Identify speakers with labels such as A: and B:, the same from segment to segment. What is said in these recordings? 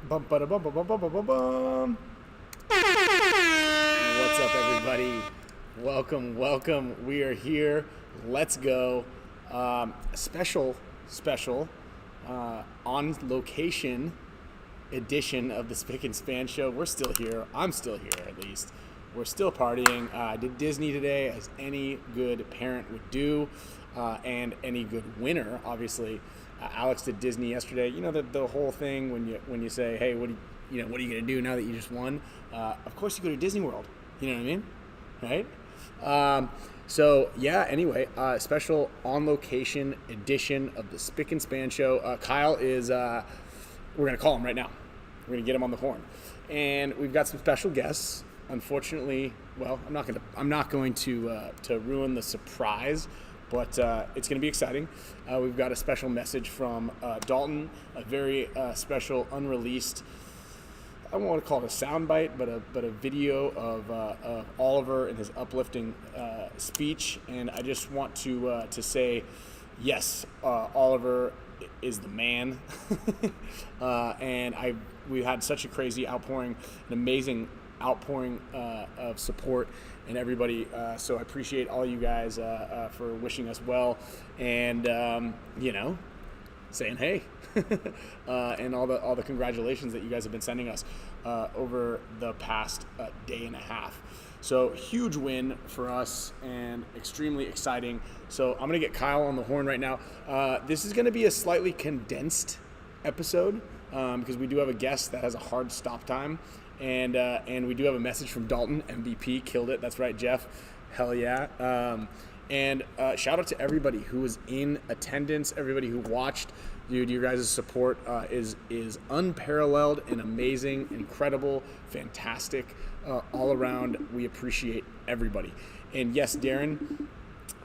A: Bum, ba, bum, bum, bum, bum, bum, bum. What's up, everybody? Welcome. We are here. Let's go. Special on location edition of the Spick and Span Show. We're still here. I'm still here, at least. We're still partying. I did Disney today, as any good parent would do, and any good winner, obviously. Alex did Disney yesterday. You know the whole thing when you say, hey, what are you gonna do now that you just won? Of course you go to Disney World. You know what I mean, right? So yeah. Anyway, special on location edition of the Spick and Span Show. Kyle is. We're gonna call him right now. We're gonna get him on the horn, and we've got some special guests. Unfortunately, well, I'm not going to ruin the surprise. But it's going to be exciting. We've got a special message from Dalton, a very special unreleased, I don't want to call it a soundbite, but a video of Oliver and his uplifting speech. And I just want to say, yes, Oliver is the man. And we had such a crazy outpouring, an amazing outpouring of support and everybody, so I appreciate all you guys for wishing us well and saying hey and all the congratulations that you guys have been sending us over the past day and a half. So huge win for us and extremely exciting. So I'm gonna get Kyle on the horn right now. This is gonna be a slightly condensed episode because we do have a guest that has a hard stop time. And we do have a message from Dalton, MVP, killed it. That's right, Jeff. Hell yeah. And shout out to everybody who was in attendance, everybody who watched. Dude, your guys' support is unparalleled and amazing, incredible, fantastic, all around. We appreciate everybody. And yes, Darren,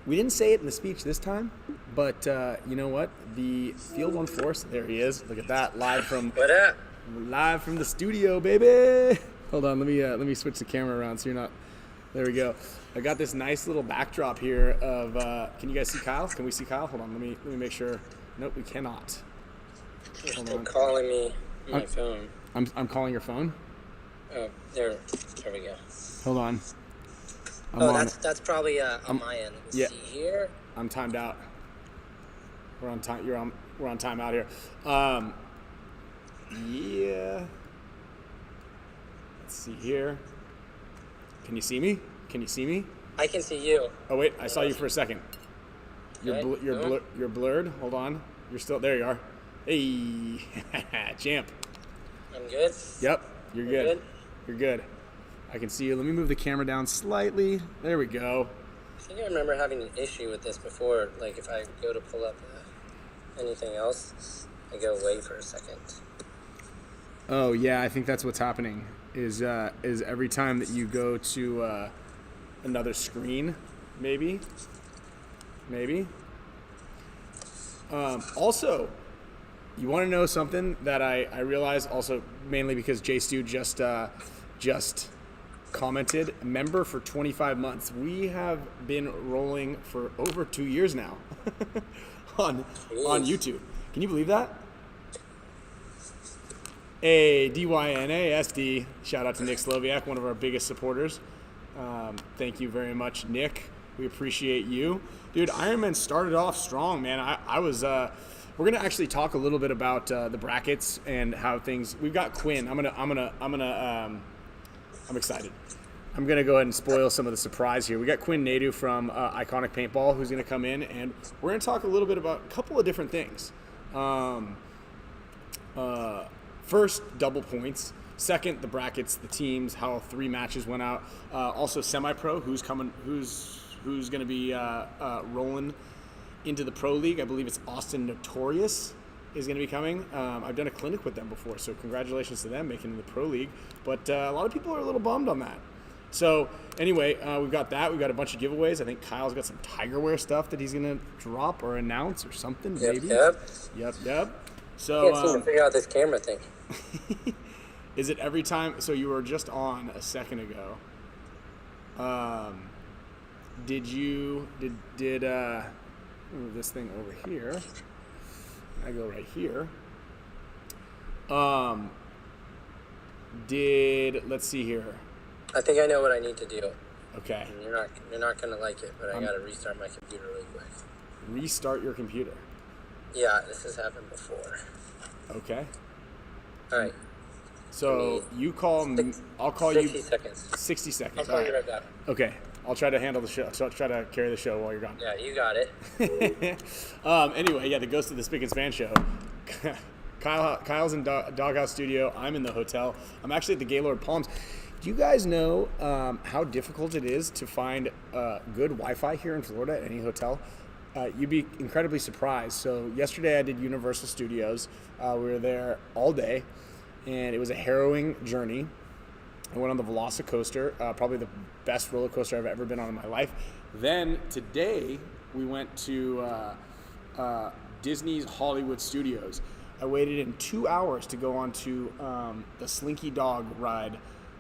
A: we didn't say it in the speech this time, but you know what? The Field One Force, there he is. Look at that, live from...
B: What up?
A: Live from the studio, baby. Hold on, let me switch the camera around so you're not. There we go. I got this nice little backdrop here of. Can you guys see Kyle? Can we see Kyle? Hold on, let me make sure. Nope, we cannot.
B: You're still calling me on my phone.
A: I'm calling your phone.
B: Oh, there we go.
A: Hold on.
B: That's probably on my end. Let me see here.
A: I'm timed out. We're on time. We're on timeout here. Yeah. Let's see here. Can you see me?
B: I can see you.
A: Oh wait, I saw you for a second. You're blurred. Hold on. You're still there. You are. Hey, champ.
B: I'm good.
A: Yep. You're good. You're good. I can see you. Let me move the camera down slightly. There we go.
B: I think I remember having an issue with this before. Like if I go to pull up anything else, I go away for a second.
A: Oh yeah, I think that's what's happening. Is every time that you go to another screen, maybe. Also, you want to know something that I realized also mainly because Jay Stu just commented, member for 25 months. We have been rolling for over 2 years now on YouTube. Can you believe that? Hey, DYNASD. Shout out to Nick Sloviak, one of our biggest supporters. Thank you very much, Nick. We appreciate you. Dude, Ironman started off strong, man. I was we're gonna actually talk a little bit about the brackets and how things. We've got Quinn. I'm excited. I'm gonna go ahead and spoil some of the surprise here. We got Quinn Nadu from Iconic Paintball who's gonna come in, and we're gonna talk a little bit about a couple of different things. First, double points. Second, the brackets, the teams, how 3 matches went out. Also, semi-pro, who's going to be rolling into the pro league. I believe it's Austin Notorious is going to be coming. I've done a clinic with them before, so congratulations to them making the pro league. But a lot of people are a little bummed on that. So anyway, we've got that. We've got a bunch of giveaways. I think Kyle's got some Tigerwear stuff that he's going to drop or announce or something. Maybe. Yep. So
B: I can't seem to figure out this camera thing.
A: Is it every time? So you were just on a second ago. Did move this thing over here? I go right here. let's see here.
B: I think I know what I need to do.
A: Okay.
B: And you're not gonna like it, but I gotta restart my computer really quick.
A: Restart your computer.
B: Yeah, this has happened before.
A: Okay.
B: All right.
A: So you call me. I'll call
B: 60
A: you.
B: seconds.
A: 60 seconds.
B: I'll call you right back.
A: Okay. I'll try to handle the show. So I'll try to carry the show while you're gone.
B: Yeah, you got it.
A: Anyway, yeah, the ghost of the Spick Span Show. Kyle's in Doghouse Studio. I'm in the hotel. I'm actually at the Gaylord Palms. Do you guys know how difficult it is to find good Wi-Fi here in Florida at any hotel? You'd be incredibly surprised. So yesterday I did Universal Studios. We were there all day, and it was a harrowing journey. I went on the Velocicoaster, probably the best roller coaster I've ever been on in my life. Then today we went to Disney's Hollywood Studios. I waited in 2 hours to go onto the Slinky Dog ride,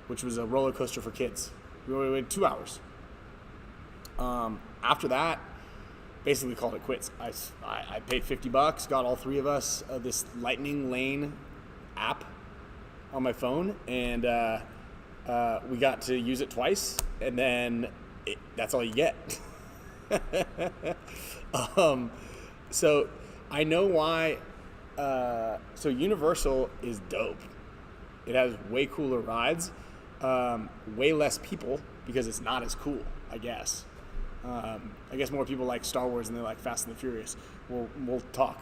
A: which was a roller coaster for kids. We waited 2 hours. After that, basically called it quits. I paid $50, got all three of us this Lightning Lane app on my phone, and we got to use it twice, and then that's all you get. So I know why. So Universal is dope. It has way cooler rides, way less people because it's not as cool, I guess. I guess more people like Star Wars and they like Fast and the Furious. We'll talk.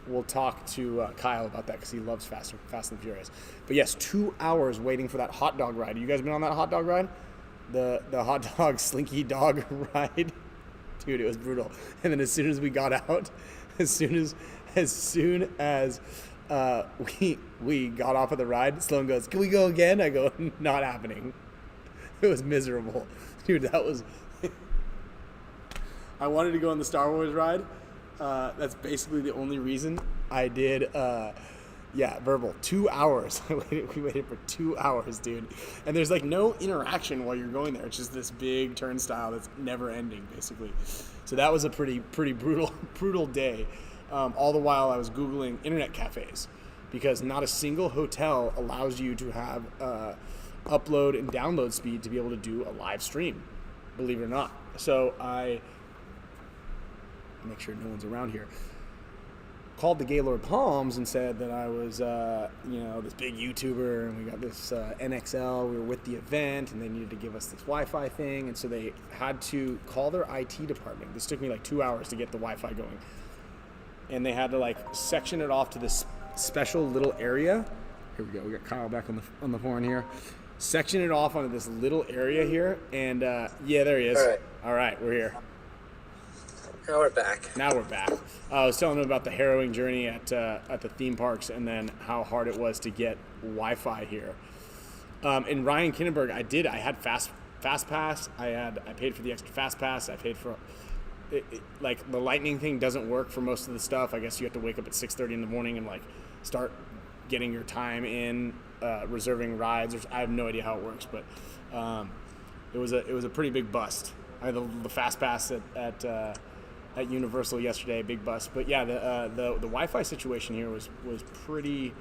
A: We'll talk to Kyle about that because he loves Fast and Furious. But yes, 2 hours waiting for that hot dog ride. You guys been on that hot dog ride? The hot dog Slinky Dog ride? Dude, it was brutal. And then as soon as we got out, as soon as we got off of the ride, Sloan goes, "Can we go again?" I go, "Not happening." It was miserable. Dude, that was... I wanted to go on the Star Wars ride. That's basically the only reason I did. Verbal. 2 hours. We waited for 2 hours, dude. And there's like no interaction while you're going there. It's just this big turnstile that's never ending, basically. So that was a pretty brutal day. All the while I was Googling internet cafes because not a single hotel allows you to have upload and download speed to be able to do a live stream, believe it or not. So I make sure no one's around here. Called the Gaylord Palms and said that I was, this big YouTuber, and we got this NXL. We were with the event, and they needed to give us this Wi-Fi thing, and so they had to call their IT department. This took me like 2 hours to get the Wi-Fi going, and they had to like section it off to this special little area. Here we go. We got Kyle back on the horn here. Section it off onto this little area here, and there he is. All right, we're here.
B: Now we're back.
A: I was telling him about the harrowing journey at the theme parks, and then how hard it was to get Wi-Fi here. In Ryan Kinneberg, I had Fast Pass. I paid for the extra Fast Pass. I paid for like the Lightning thing doesn't work for most of the stuff. I guess you have to wake up at 6:30 in the morning and like start getting your time in, reserving rides. I have no idea how it works, but it was a pretty big bust. I had the Fast Pass at Universal yesterday, big bust. But yeah, the Wi-Fi situation here was pretty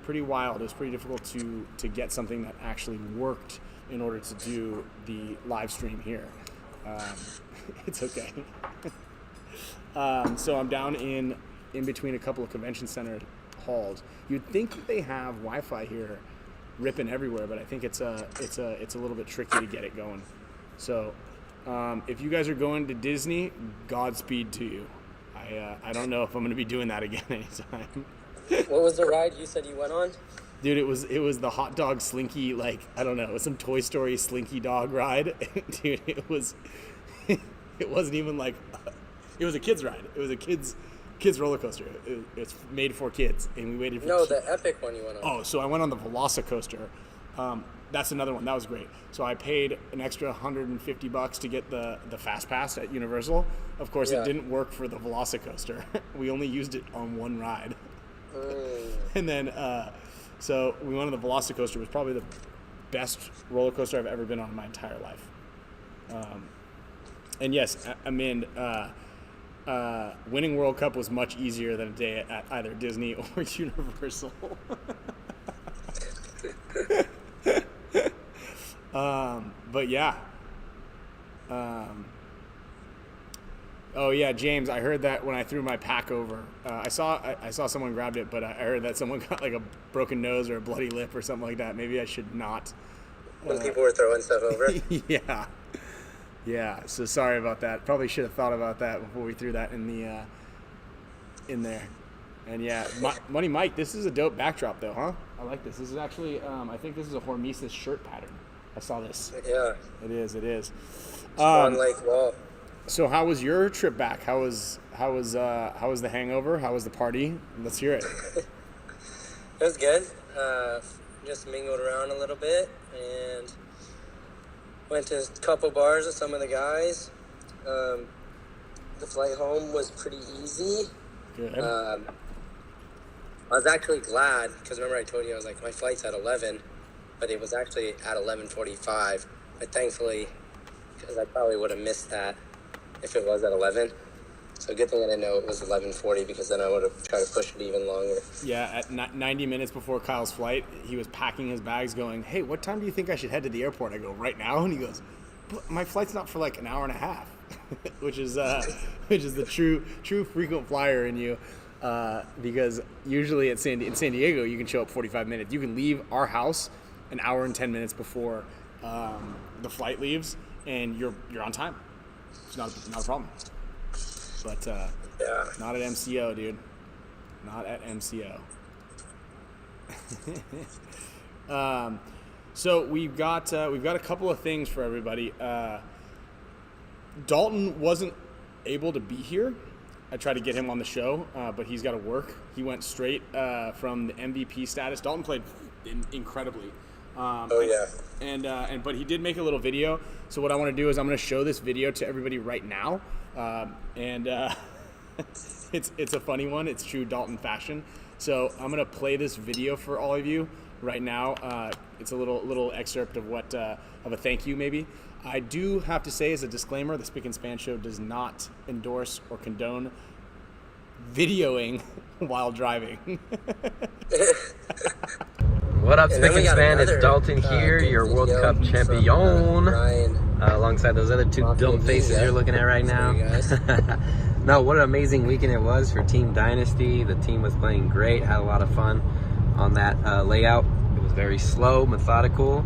A: wild. It was pretty difficult to get something that actually worked in order to do the live stream here. It's okay. So I'm down in between a couple of convention center halls. You'd think that they have Wi-Fi here ripping everywhere, but I think it's a little bit tricky to get it going. So if you guys are going to Disney, Godspeed to you. I don't know if I'm going to be doing that again anytime.
B: What was the ride you said you went on?
A: Dude, it was the hot dog Slinky, like, I don't know, it was some Toy Story Slinky Dog ride. Dude, it wasn't even like, it was a kid's ride. It was a kid's roller coaster. It's made for kids, and we waited for...
B: No, the epic one you went on.
A: Oh, so I went on the Velocicoaster. That's another one. That was great. So I paid an extra $150 to get the Fast Pass at Universal. Of course, It didn't work for the Velocicoaster. We only used it on one ride. And then, so we went on the Velocicoaster. It was probably the best roller coaster I've ever been on in my entire life. And yes, I mean, winning World Cup was much easier than a day at either Disney or Universal. But yeah. Oh yeah, James. I heard that when I threw my pack over. I saw someone grabbed it, but I heard that someone got like a broken nose or a bloody lip or something like that. Maybe I should not.
B: When people were throwing stuff over.
A: Yeah. Yeah. So sorry about that. Probably should have thought about that before we threw that in there. And yeah, Money Mike, this is a dope backdrop though, huh? I like this. This is actually, I think this is a Hormesis shirt pattern. I saw this.
B: Yeah.
A: It is.
B: On Lake Wall.
A: So how was your trip back? How was the hangover? How was the party? Let's hear it.
B: It was good. Just mingled around a little bit and went to a couple bars with some of the guys. The flight home was pretty easy.
A: Good.
B: I was actually glad because remember I told you I was like my flight's at 11, but it was actually at 11:45. But thankfully, because I probably would have missed that if it was at 11. So good thing I didn't know it was 11:40 because then I would have tried to push it even longer.
A: Yeah, at 90 minutes before Kyle's flight, he was packing his bags going, hey, what time do you think I should head to the airport? I go, right now? And he goes, but my flight's not for like an hour and a half, which is the true frequent flyer in you. Because usually in San Diego, you can show up 45 minutes. You can leave our house an hour and 10 minutes before the flight leaves, and you're on time. It's not a problem. But
B: Yeah.
A: not at MCO, dude. Not at MCO. So we've got a couple of things for everybody. Dalton wasn't able to be here. I tried to get him on the show, but he's got to work. He went straight from the MVP status. Dalton played incredibly. But he did make a little video. So what I want to do is I'm going to show this video to everybody right now. It's a funny one. It's true Dalton fashion. So I'm going to play this video for all of you right now. It's a little excerpt of of a thank you maybe. I do have to say as a disclaimer, the Spick and Span Show does not endorse or condone videoing while driving.
C: What up, Spick and Span? It's Dalton here, your World Cup champion, alongside those other two dumb faces you're looking at right now. No, what an amazing weekend it was for Team Dynasty. The team was playing great, had a lot of fun on that layout. It was very slow, methodical,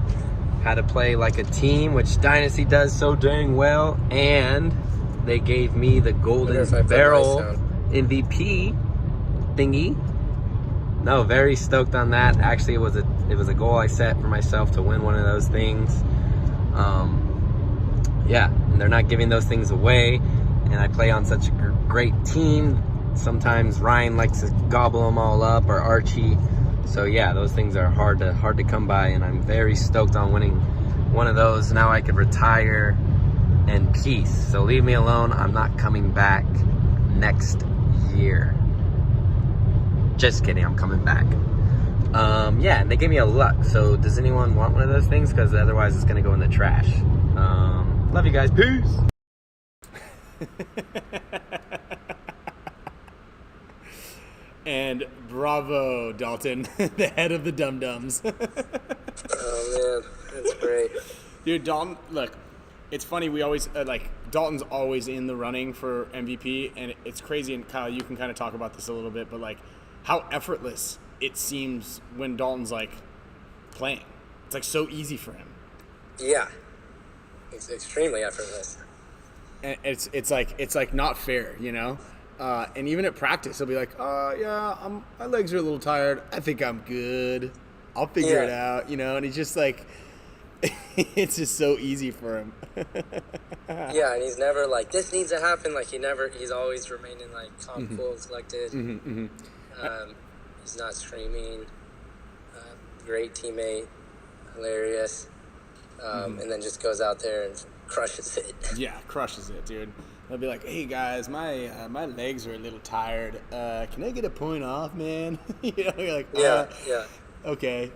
C: had to play like a team, which Dynasty does so dang well, and they gave me the Golden Barrel MVP thingy. No, very stoked on that. Actually, it was a goal I set for myself to win one of those things. Yeah, and they're not giving those things away, and I play on such a great team. Sometimes Ryan likes to gobble them all up, or Archie. So yeah, those things are hard to come by, and I'm very stoked on winning one of those. Now I can retire in peace. So leave me alone. I'm not coming back next year. Just kidding, I'm coming back. Yeah, and they gave me a luck. So does anyone want one of those things? Because otherwise it's gonna go in the trash. Love you guys. Peace.
A: And bravo, Dalton, the head of the Dum-Dums.
B: Oh man, that's great.
A: Dude, Dalton, look, it's funny, we always, Dalton's always in the running for MVP, and it's crazy, and Kyle, you can kind of talk about this a little bit, but how effortless it seems when Dalton's playing. It's so easy for him.
B: Yeah, it's extremely effortless.
A: And it's not fair, you know? And even at practice, he'll be like, yeah, my legs are a little tired. I think I'm good. I'll figure it out, you know? And he's just it's just so easy for him.
B: Yeah, and he's never this needs to happen. He's always remaining calm, cool, and collected.
A: Mm-hmm, mm-hmm.
B: He's not screaming. Great teammate, hilarious. And then just goes out there and crushes it.
A: Yeah, crushes it, dude. They'll be like, hey guys, my legs are a little tired. Can I get a point off, man? You know, you're like,
B: yeah.
A: Okay.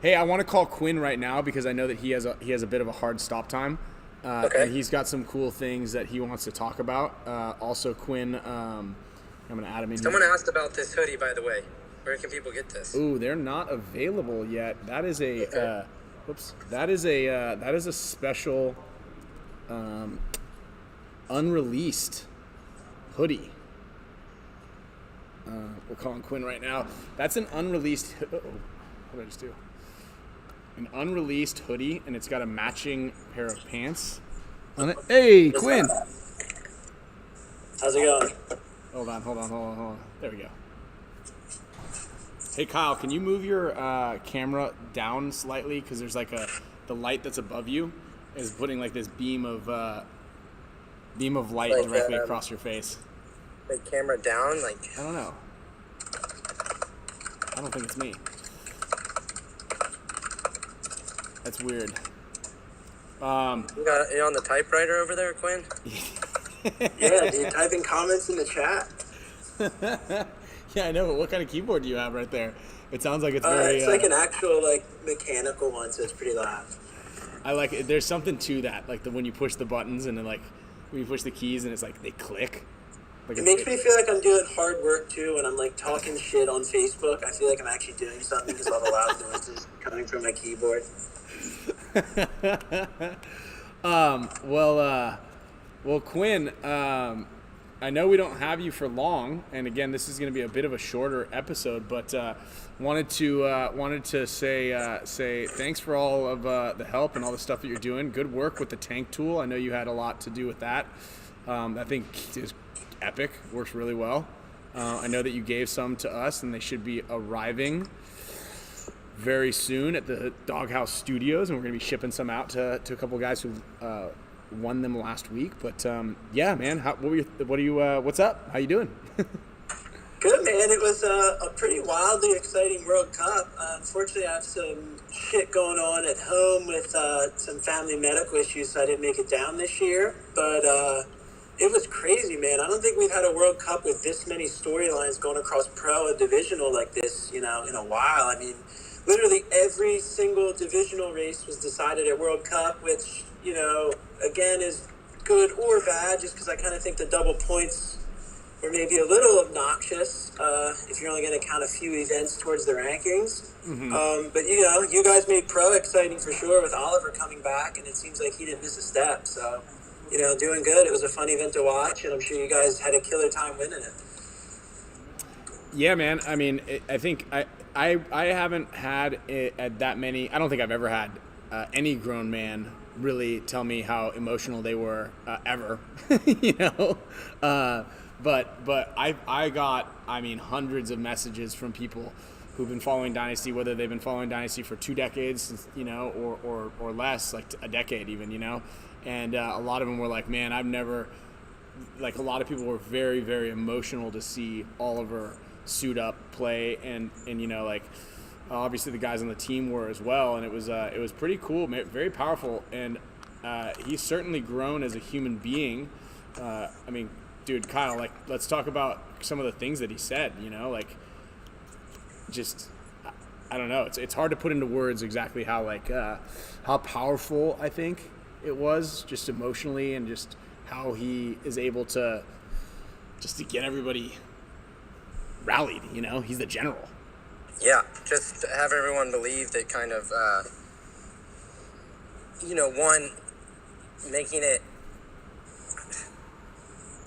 A: Hey, I want to call Quinn right now because I know that he has a bit of a hard stop time.
B: Okay.
A: And he's got some cool things that he wants to talk about. Also, Quinn, I'm going to add him in.
B: Someone asked about this hoodie, by the way. Where can people get this?
A: Ooh, they're not available yet. That is a whoops. That is a special unreleased hoodie. We're calling Quinn right now. That's an unreleased. What did I just do? An unreleased hoodie, and it's got a matching pair of pants on it. Hey, Quinn.
D: How's it going?
A: Hold on. There we go. Hey, Kyle, can you move your camera down slightly? Because there's like the light that's above you is putting like this beam of light directly across your face.
B: The camera down, like
A: I don't know. I don't think it's me. That's weird.
B: you on the typewriter over there, Quinn?
D: Yeah, dude, typing comments in the chat.
A: Yeah, I know, but what kind of keyboard do you have right there? It sounds like it's
D: It's like an actual like mechanical one, so it's pretty loud.
A: I like it. There's something to that, like when you push the buttons and then like when you push the keys and it's like they click. Like
D: it makes me feel like I'm doing hard work too when I'm like talking shit on Facebook. I feel like I'm actually doing something because all the loud noises coming from my keyboard.
A: Well, Quinn, I know we don't have you for long, and again, this is going to be a bit of a shorter episode, but wanted to say thanks for all of the help and all the stuff that you're doing. Good work with the tank tool. I know you had a lot to do with that. I think is epic. Works really well. I know that you gave some to us, and they should be arriving very soon at the Doghouse Studios, and we're going to be shipping some out to a couple of guys who won them last week. But yeah, man, what's up? How you doing?
D: Good, man. It was a pretty wildly exciting World Cup. Unfortunately, I have some shit going on at home with some family medical issues, so I didn't make it down this year. But it was crazy, man. I don't think we've had a World Cup with this many storylines going across pro and divisional like this, in a while. I mean, literally every single divisional race was decided at World Cup, which, again, is good or bad, just because I kind of think the double points were maybe a little obnoxious if you're only going to count a few events towards the rankings. Mm-hmm. But, you guys made pro exciting for sure with Oliver coming back, and it seems like he didn't miss a step. So, doing good. It was a fun event to watch, and I'm sure you guys had a killer time winning it.
A: Yeah, man. I mean, I think I haven't had that many. I don't think I've ever had any grown man really tell me how emotional they were ever. But I got hundreds of messages from people who've been following Dynasty, whether they've been following Dynasty for 2 decades, or less, like a decade even, and a lot of them were like, man, I've never. Like a lot of people were very, very emotional to see Oliver suit up, play, and obviously the guys on the team were as well, and it was pretty cool, very powerful, and he's certainly grown as a human being. Dude, Kyle, let's talk about some of the things that he said. I don't know. It's hard to put into words exactly how powerful I think it was, just emotionally, and just how he is able to get everybody rallied. He's the general.
B: Yeah, just have everyone believe that kind of, one, making it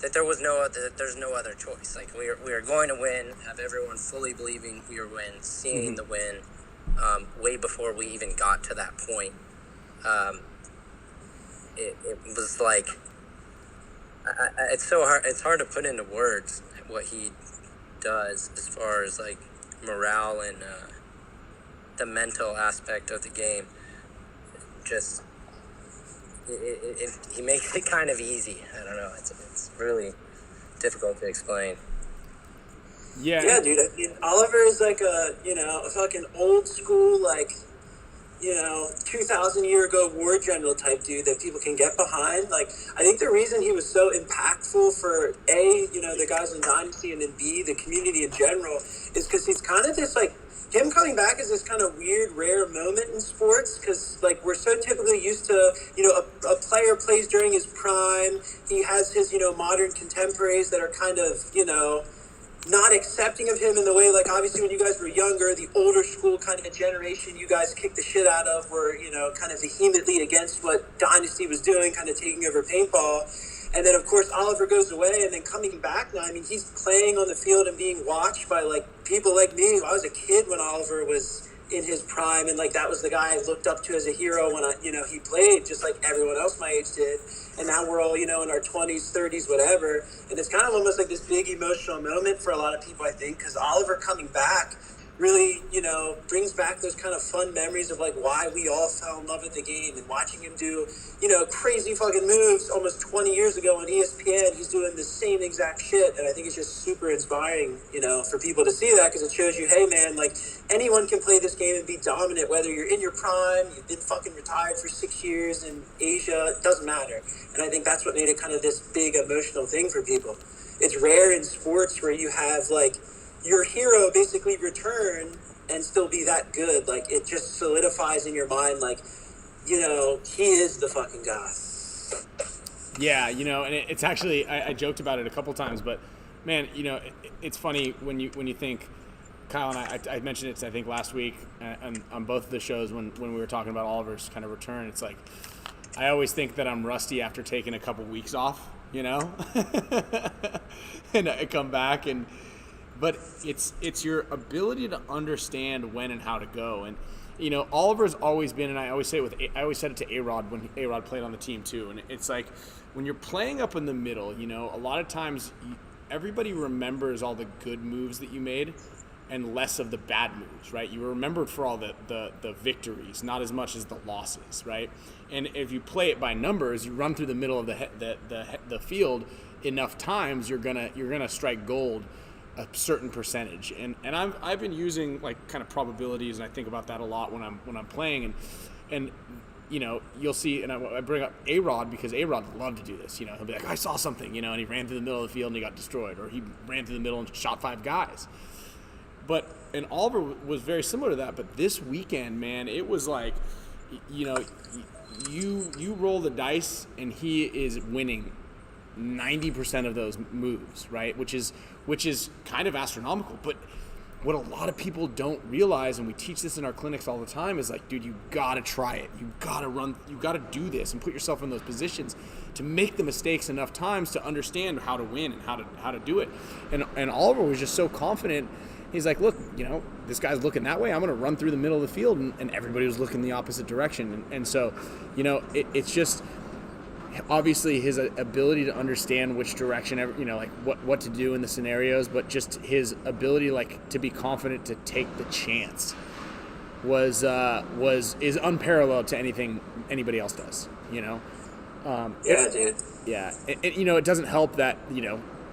B: that there's no other choice. Like we are going to win. Have everyone fully believing we are win, seeing the win, way before we even got to that point. It was like it's so hard. It's hard to put into words what he does as far as like morale and the mental aspect of the game. Just he makes it kind of easy. I don't know. It's really difficult to explain.
D: Yeah, dude. I mean, Oliver is like a fucking old school 2,000 year ago war general type dude that people can get behind. Like, I think the reason he was so impactful for A, the guys in Dynasty, and then B, the community in general, is because he's kind of this him coming back is this kind of weird, rare moment in sports, because we're so typically used to, a player plays during his prime. He has his, modern contemporaries that are kind of, not accepting of him in the way, like, obviously when you guys were younger, the older school kind of generation you guys kicked the shit out of were, you know, kind of vehemently against what Dynasty was doing, kind of taking over paintball. And then, of course, Oliver goes away, and then coming back now, I mean, he's playing on the field and being watched by, like, people like me. I was a kid when Oliver was in his prime, and, like, that was the guy I looked up to as a hero when, he played just like everyone else my age did. And now we're all, in our 20s, 30s, whatever. And it's kind of almost like this big emotional moment for a lot of people, I think, because Oliver coming back really, brings back those kind of fun memories of, like, why we all fell in love with the game, and watching him do, crazy fucking moves almost 20 years ago on ESPN. He's doing the same exact shit, and I think it's just super inspiring, for people to see that, because it shows you, hey, man, like, anyone can play this game and be dominant, whether you're in your prime, you've been fucking retired for 6 years in Asia, it doesn't matter. And I think that's what made it kind of this big emotional thing for people. It's rare in sports where you have, like, your hero basically return and still be that good. Like, it just solidifies in your mind, like, he is the fucking guy.
A: Yeah, and it's actually, I joked about it a couple times, but man, it's funny when you think, Kyle and I mentioned it, I think, last week on both of the shows when we were talking about Oliver's kind of return. It's like, I always think that I'm rusty after taking a couple weeks off, and I come back but it's your ability to understand when and how to go. And Oliver's always been, and I always said it to A-Rod when A-Rod played on the team too. And it's like, when you're playing up in the middle, a lot of times everybody remembers all the good moves that you made and less of the bad moves, right? You are remembered for all the victories, not as much as the losses, right? And if you play it by numbers, you run through the middle of the field enough times, you're gonna strike gold a certain percentage. And I've been using, like, kind of probabilities, and I think about that a lot when I'm playing, and you'll see, and I bring up A-Rod because A-Rod loved to do this. He'll be like, I saw something, and he ran through the middle of the field and he got destroyed, or he ran through the middle and shot 5 guys. And Oliver was very similar to that. But this weekend, man, it was like, you roll the dice and he is winning 90% of those moves, right? Which is kind of astronomical. But what a lot of people don't realize, and we teach this in our clinics all the time, is like, dude, you gotta try it. You gotta do this and put yourself in those positions to make the mistakes enough times to understand how to win and how to do it. And Oliver was just so confident. He's like, look, this guy's looking that way. I'm going to run through the middle of the field. And everybody was looking the opposite direction. And so, it's just obviously his ability to understand which direction, like what to do in the scenarios, but just his ability, like, to be confident to take the chance is unparalleled to anything anybody else does, Yeah,
D: dude.
A: Yeah. And it doesn't help that,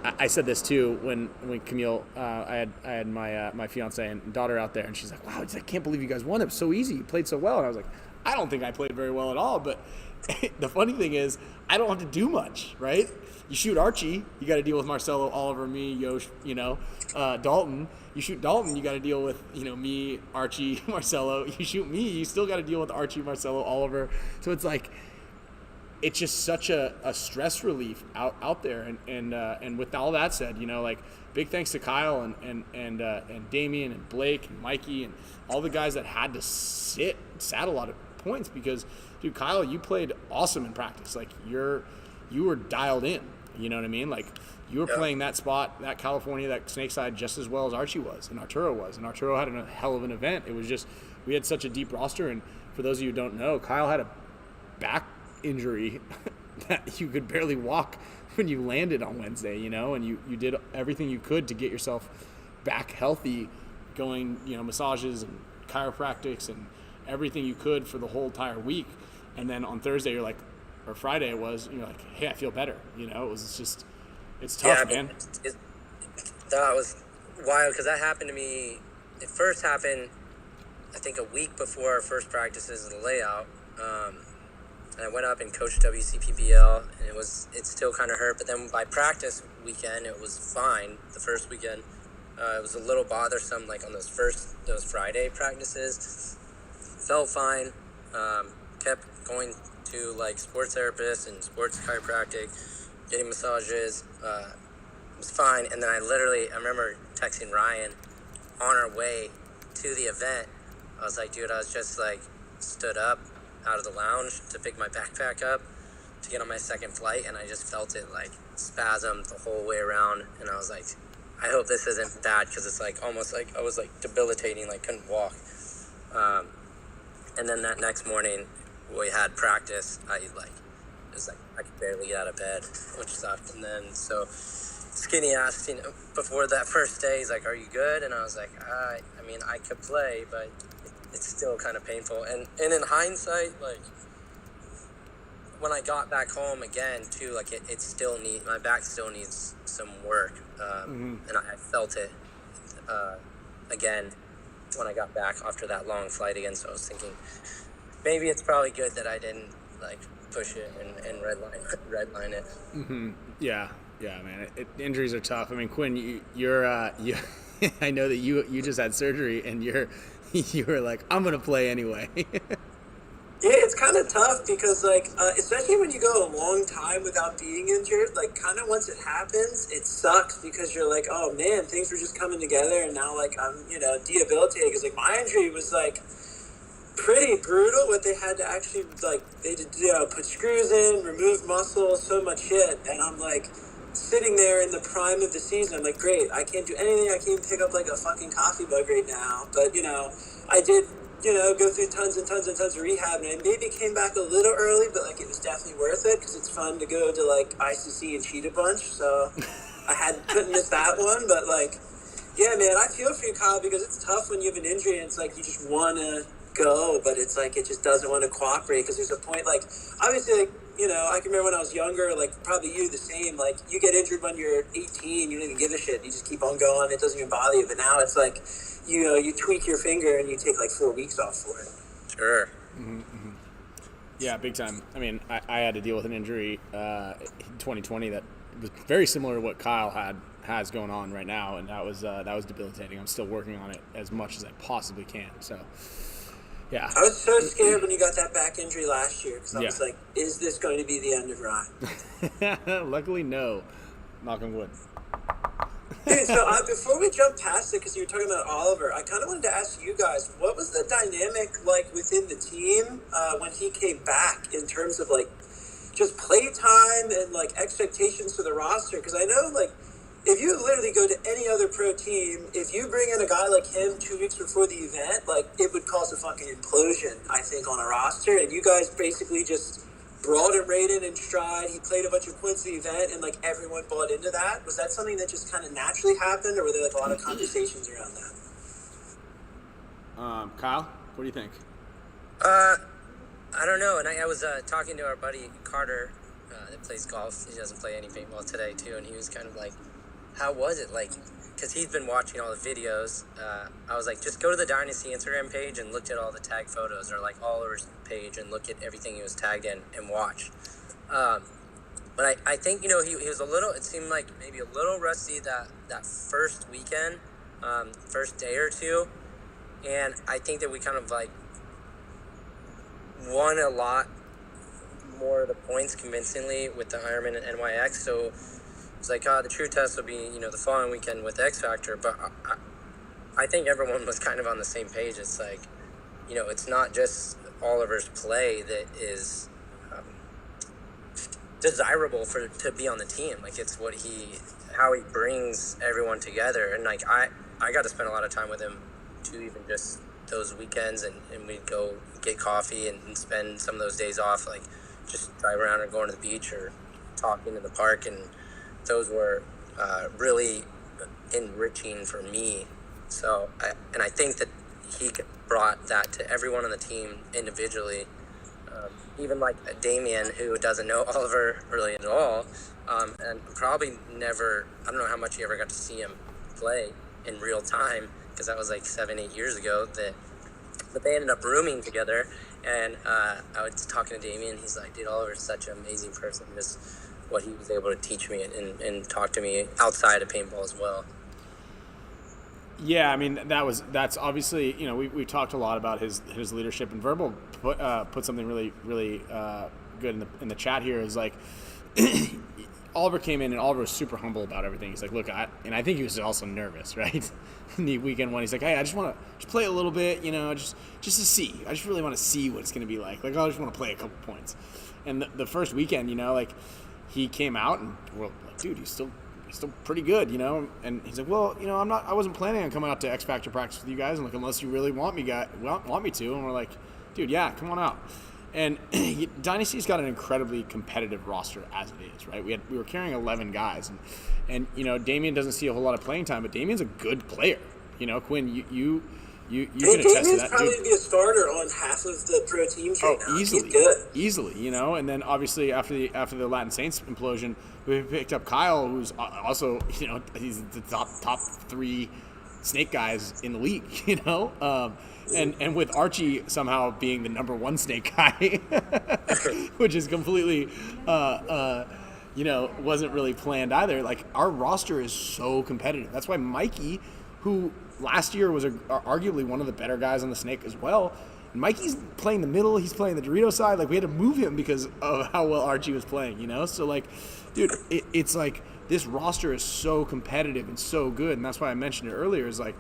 A: I said this too when Camille, I had my fiance and daughter out there, and she's like, wow, I can't believe you guys won. It was so easy. You played so well. And I was like, I don't think I played very well at all. But the funny thing is, I don't have to do much, right? You shoot Archie, you got to deal with Marcelo, Oliver, me, Yosh, Dalton. You shoot Dalton, you got to deal with, me, Archie, Marcelo. You shoot me, you still got to deal with Archie, Marcelo, Oliver. So it's like, it's just such a stress relief out there. And with all that said, like, big thanks to Kyle and Damian and Blake and Mikey and all the guys that had to sat a lot of points, because, dude, Kyle, you played awesome in practice. Like, you were dialed in, you know what I mean? Like, you were playing that spot, that California, that Snakeside, just as well as Archie was and Arturo was. And Arturo had a hell of an event. It was just, we had such a deep roster. And for those of you who don't know, Kyle had a back injury that you could barely walk when you landed on Wednesday, and you did everything you could to get yourself back healthy, going, massages and chiropractics and everything you could for the whole entire week. And then on Thursday, you're like, or Friday it was, you're like, hey, I feel better. It was just, it's tough, man.
B: That was wild, because that happened to me. It first happened, I think, a week before our first practices of the layout. And I went up and coached WCPBL, and it still kind of hurt. But then by practice weekend, it was fine. The first weekend, it was a little bothersome, like on those Friday practices. Felt fine. Kept going to, like, sports therapists and sports chiropractic, getting massages. was fine. And then I remember texting Ryan on our way to the event. I was like, dude, I was just like stood up out of the lounge to pick my backpack up to get on my second flight, and I just felt it like spasm the whole way around. And I was like, I hope this isn't bad, because it's like almost like I was like debilitating, like couldn't walk. And then that next morning we had practice. It was like I could barely get out of bed, which sucked. And then so Skinny asked, before that first day, he's like, "Are you good?" And I was like, I mean, I could play, but it's still kind of painful. And in hindsight, like when I got back home again too, like my back still needs some work. And I felt it again when I got back after that long flight again. So I was thinking maybe it's probably good that I didn't like push it and redline it.
A: Yeah, man. Injuries are tough. I mean, Quinn, you're I know that you just had surgery, and you were like, I'm gonna play anyway.
D: Yeah, it's kind of tough because, like, especially when you go a long time without being injured, like, kind of once it happens, it sucks because you're like, oh, man, things were just coming together, and now, like, I'm, debilitated. Because, like, my injury was, like, pretty brutal. What they had to actually, like, they did, put screws in, remove muscles, so much shit. And I'm, like, sitting there in the prime of the season. I'm like, great, I can't do anything. I can't pick up, like, a fucking coffee mug right now. But, I did go through tons and tons and tons of rehab, and I maybe came back a little early, but like it was definitely worth it because it's fun to go to like ICC and cheat a bunch. So I couldn't miss that one, but like, yeah, man, I feel for you, Kyle, because it's tough when you have an injury and it's like you just want to go, but it's like it just doesn't want to cooperate because there's a point, like obviously, like I can remember when I was younger, like probably you the same, like you get injured when you're 18, you don't even give a shit, you just keep on going, it doesn't even bother you. But now it's like you tweak your finger and you take like 4 weeks off for it.
B: Sure.
A: Yeah, big time. I mean, I had to deal with an injury in 2020 that was very similar to what Kyle has going on right now, and that was debilitating. I'm still working on it as much as I possibly can. So, yeah.
D: I was so scared when you got that back injury last year because I was like, is this going to be the end of Ryan?
A: Luckily, no. Knock on wood.
D: Dude, so before we jump past it, because you were talking about Oliver, I kind of wanted to ask you guys, what was the dynamic like within the team when he came back in terms of like just play time and like expectations for the roster? Because I know like if you literally go to any other pro team, if you bring in a guy like him 2 weeks before the event, like it would cause a fucking implosion, I think, on a roster. And you guys basically just brought him right in stride. He played a bunch of points at the event, and like everyone bought into that. Was that something that just kind of naturally happened, or were there like a lot of conversations around that?
A: Kyle, what do you think?
B: I don't know. And I was talking to our buddy Carter that plays golf. He doesn't play any paintball today too, and he was kind of like, how was it like? Because he's been watching all the videos. I was like, just go to the Dynasty Instagram page and look at all the tag photos, or like Oliver's page and look at everything he was tagged in and watch. But I think, he was a little, it seemed like maybe a little rusty that first weekend, first day or two. And I think that we kind of like won a lot more of the points convincingly with the Ironman and NYX. So it's like, the true test will be, the following weekend with X Factor. But I think everyone was kind of on the same page. It's like, it's not just Oliver's play that is desirable to be on the team. Like, it's how he brings everyone together. And like, I got to spend a lot of time with him too, even just those weekends. And we'd go get coffee and spend some of those days off, like just drive around or going to the beach or talking in the park. And those were really enriching for me. So, I think that he brought that to everyone on the team individually. Even like Damien, who doesn't know Oliver really at all, and probably never, I don't know how much he ever got to see him play in real time, because that was like 7-8 years ago, but they ended up rooming together. And I was talking to Damien, he's like, dude, Oliver's such an amazing person, just what he was able to teach me and talk to me outside of paintball as well.
A: Yeah, I mean, that's obviously, we talked a lot about his leadership, and Verbal put something really, really good in the chat here. Is like, Oliver came in, and Oliver was super humble about everything. He's like, look, I think he was also nervous, right? In the weekend one, he's like, hey, I just want to play a little bit, just to see. I just really want to see what it's going to be like. Like, I just want to play a couple points. And the first weekend, like, he came out, and we're like, dude, he's still pretty good, And he's like, well, I wasn't planning on coming out to X Factor practice with you guys, and like, unless you really want me to. And we're like, dude, yeah, come on out. And Dynasty's got an incredibly competitive roster as it is, right? We were carrying 11 guys, and Damien doesn't see a whole lot of playing time, but Damien's a good player. Quinn, you can attest to that.
D: Probably be a starter on half of the pro teams right now.
A: Easily,
D: he's good.
A: Easily, And then obviously after the Latin Saints implosion, we picked up Kyle, who's also he's the top 3 snake guys in the league, And with Archie somehow being the number 1 snake guy, which is completely, wasn't really planned either. Like, our roster is so competitive. That's why Mikey, who last year was arguably one of the better guys on the snake as well, and Mikey's playing the middle, he's playing the Dorito side. Like, we had to move him because of how well Archie was playing, So, like, dude, it's like this roster is so competitive and so good. And that's why I mentioned it earlier is like,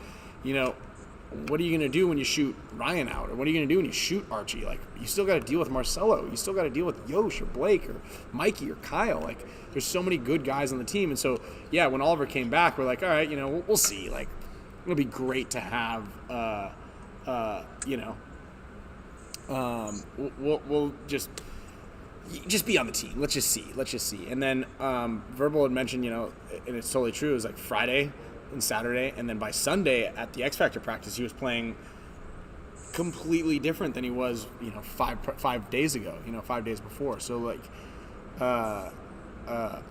A: what are you going to do when you shoot Ryan out? Or what are you going to do when you shoot Archie? Like, you still got to deal with Marcelo. You still got to deal with Yosh or Blake or Mikey or Kyle. Like, there's so many good guys on the team. And so, yeah, when Oliver came back, we're like, all right, we'll see. Like, it'll be great to have, we'll just be on the team. Let's just see. And then Verbal had mentioned, and it's totally true, it was like Friday and Saturday, and then by Sunday at the X Factor practice, he was playing completely different than he was, 5 days ago, 5 days before. So like,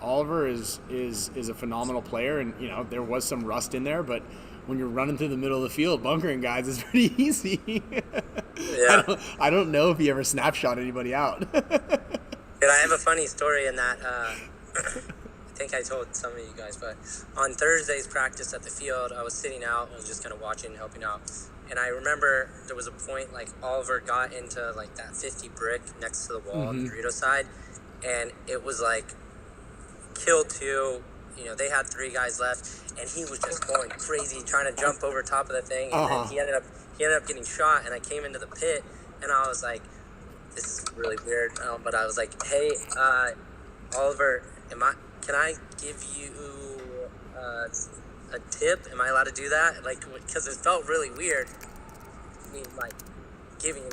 A: Oliver is a phenomenal player, and there was some rust in there, but when you're running through the middle of the field bunkering guys, it's pretty easy.
B: Yeah.
A: I don't know if he ever snapshot anybody out.
B: I have a funny story in that. I think I told some of you guys, but on Thursday's practice at the field, I was sitting out, I was just kind of watching, helping out, and I remember there was a point like Oliver got into like that 50 brick next to the wall on the Dorito side, and it was like kill 2. They had 3 guys left, and he was just going crazy, trying to jump over top of the thing, and then he ended up getting shot, and I came into the pit, and I was like, this is really weird, but I was like, hey, Oliver, can I give you a tip? Am I allowed to do that? Like, because it felt really weird. I mean, like, giving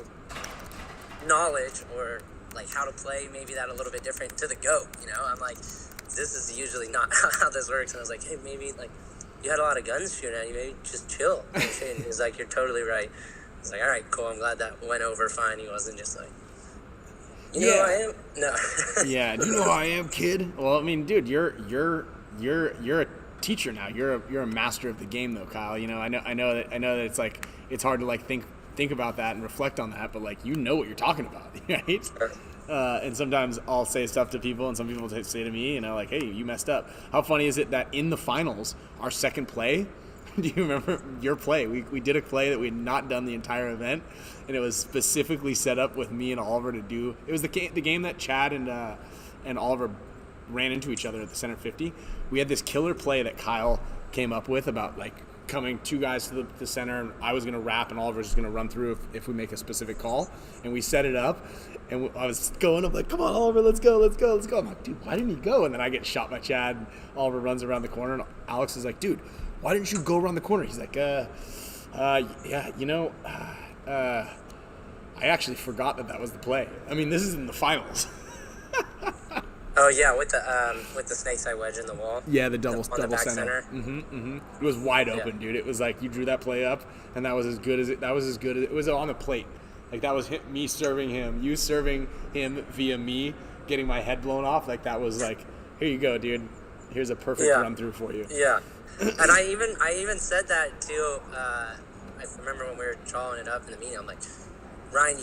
B: knowledge or, like, how to play, maybe that a little bit different to the GOAT, I'm like, this is usually not how this works. And I was like, hey, maybe, like, you had a lot of guns shooting at you. Maybe just chill. And he's like, you're totally right. I was like, all right, cool. I'm glad that went over fine. He wasn't just like, you know who I am? No. Yeah,
A: do you know who I am, kid? Well, I mean, dude, you're a teacher now. You're a master of the game, though, Kyle. I know that it's like it's hard to like think about that and reflect on that, but like you know what you're talking about, right?
B: Sure.
A: And sometimes I'll say stuff to people, and some people say to me, like, "Hey, you messed up." How funny is it that in the finals, our second play? Do you remember your play? We did a play that we had not done the entire event, and it was specifically set up with me and Oliver to do. It was the game that Chad and Oliver ran into each other at the center 50. We had this killer play that Kyle came up with about like coming 2 guys to the center, and I was going to wrap, and Oliver's going to run through if we make a specific call. And we set it up, and I was going up like, come on, Oliver, let's go. I'm like, dude, why didn't you go? And then I get shot by Chad, and Oliver runs around the corner, and Alex is like, dude, why didn't you go around the corner? He's like, yeah, I actually forgot that was the play. I mean, this is in the finals.
B: Oh yeah, with the snake side wedge in the wall.
A: Yeah, the double
B: back
A: center. It was wide open, dude. It was like you drew that play up, and that was as good as it. That was as good as it was on the plate. Like that was me serving him, you serving him via me getting my head blown off. Like that was like, here you go, dude. Here's a perfect run through for you.
B: Yeah, and I even said that too. I remember when we were drawing it up in the meeting. I'm like, Ryan,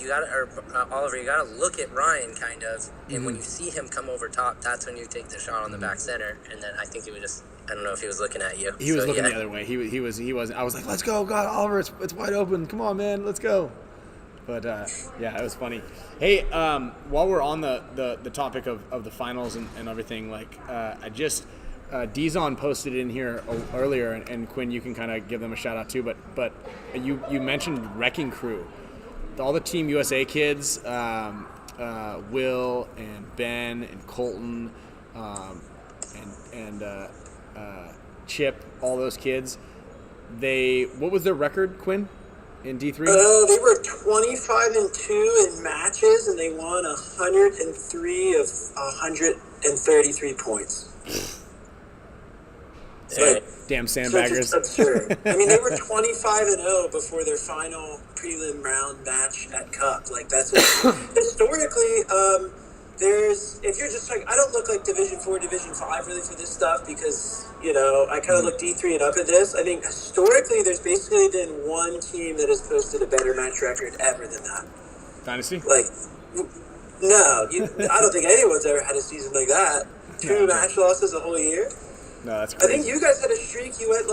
B: Oliver, you gotta look at Ryan kind of, and when you see him come over top, that's when you take the shot on the back center. And then I think he would I don't know if he was looking at you.
A: He was looking the other way. He was. I was like, let's go, God, Oliver, it's wide open. Come on, man, let's go. But yeah, it was funny. Hey, while we're on the topic of the finals and everything, like I just Dizon posted in here earlier, and Quinn, you can kind of give them a shout out too. But you mentioned Wrecking Crew, all the Team USA kids, Will and Ben and Colton, and Chip, all those kids. What was their record, Quinn, in D3?
D: They were 25-2 in matches, and they won 103 of 133 points.
A: Damn sandbaggers.
D: So just absurd. I mean, they were 25-0 before their final prelim round match at Cup. Like, that's historically. If you're just like, I don't look like Division 4, Division 5 really for this stuff because, I kind of look D3 and up at this. I think historically there's basically been one team that has posted a better match record ever than that.
A: Dynasty?
D: Like, no, I don't think anyone's ever had a season like that. Two match losses a whole year.
A: No, that's crazy.
D: I think you guys had a streak. You went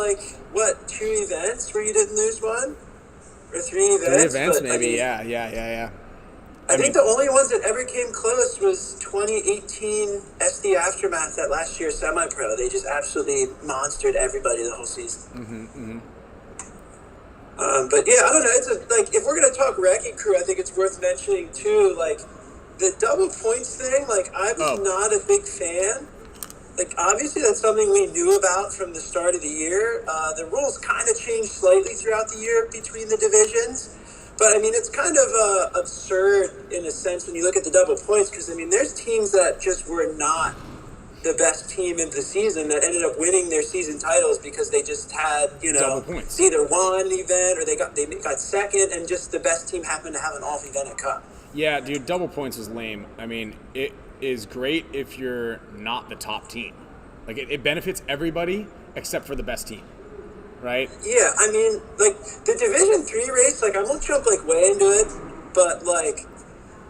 D: 2 events where you didn't lose one? Or 3 events?
A: 3 events,
D: but,
A: maybe, yeah.
D: I think the only ones that ever came close was 2018 SD Aftermath, that last year semi-pro. They just absolutely monstered everybody the whole season. But yeah, I don't know. It's if we're gonna talk Wrecking Crew, I think it's worth mentioning too. The double points thing. I was not a big fan. Obviously that's something we knew about from the start of the year. The rules kind of changed slightly throughout the year between the divisions. But, I mean, it's kind of absurd in a sense when you look at the double points because, I mean, there's teams that just were not the best team in the season that ended up winning their season titles because they just had,
A: double points.
D: Either won an event or they got second and just the best team happened to have an off event at Cup.
A: Yeah, dude, double points is lame. I mean, it is great if you're not the top team. It benefits everybody except for the best team. Right?
D: Yeah, I mean, the Division 3 race, I won't jump, way into it, but,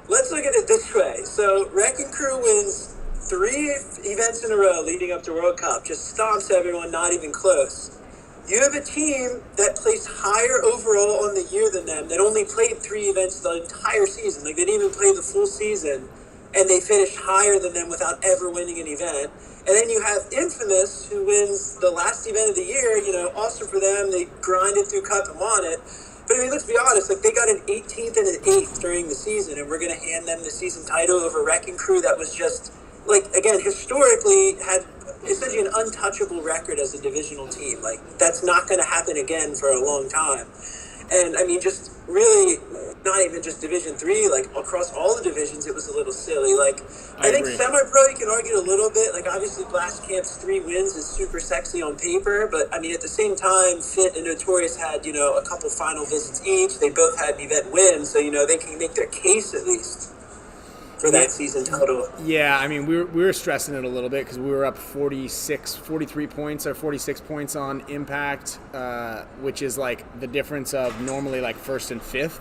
D: let's look at it this way. So, Wrecking Crew wins 3 events in a row leading up to World Cup, just stomps everyone, not even close. You have a team that placed higher overall on the year than them, that only played 3 events the entire season. They didn't even play the full season, and they finished higher than them without ever winning an event. And then you have Infamous, who wins the last event of the year. Awesome for them. They grinded through Cup and won it. But, I mean, let's be honest. They got an 18th and an 8th during the season, and we're going to hand them the season title over Wrecking Crew that was just, again, historically had essentially an untouchable record as a divisional team. That's not going to happen again for a long time. And, I mean, just really, not even just Division 3, across all the divisions, it was a little silly. I think semi-pro, you can argue a little bit. Obviously, Blast Camp's 3 wins is super sexy on paper. But, I mean, at the same time, Fit and Notorious had, a couple final visits each. They both had event wins. So, they can make their case at least for that season total.
A: Yeah, I mean, we were stressing it a little bit because we were up 43 points or 46 points on Impact, which is the difference of normally 1st and 5th.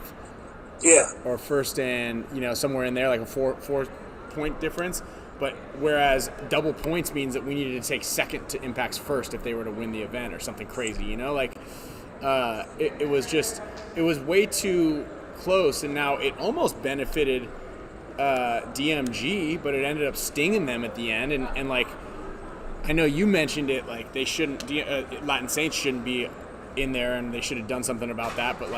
D: Yeah.
A: Or 1st and, somewhere in there, a 4 point difference. But whereas double points means that we needed to take 2nd to Impact's 1st if they were to win the event or something crazy, it was way too close, and now it almost benefited DMG, but it ended up stinging them at the end. And I know you mentioned it, they shouldn't, Latin Saints shouldn't be in there, and they should have done something about that. But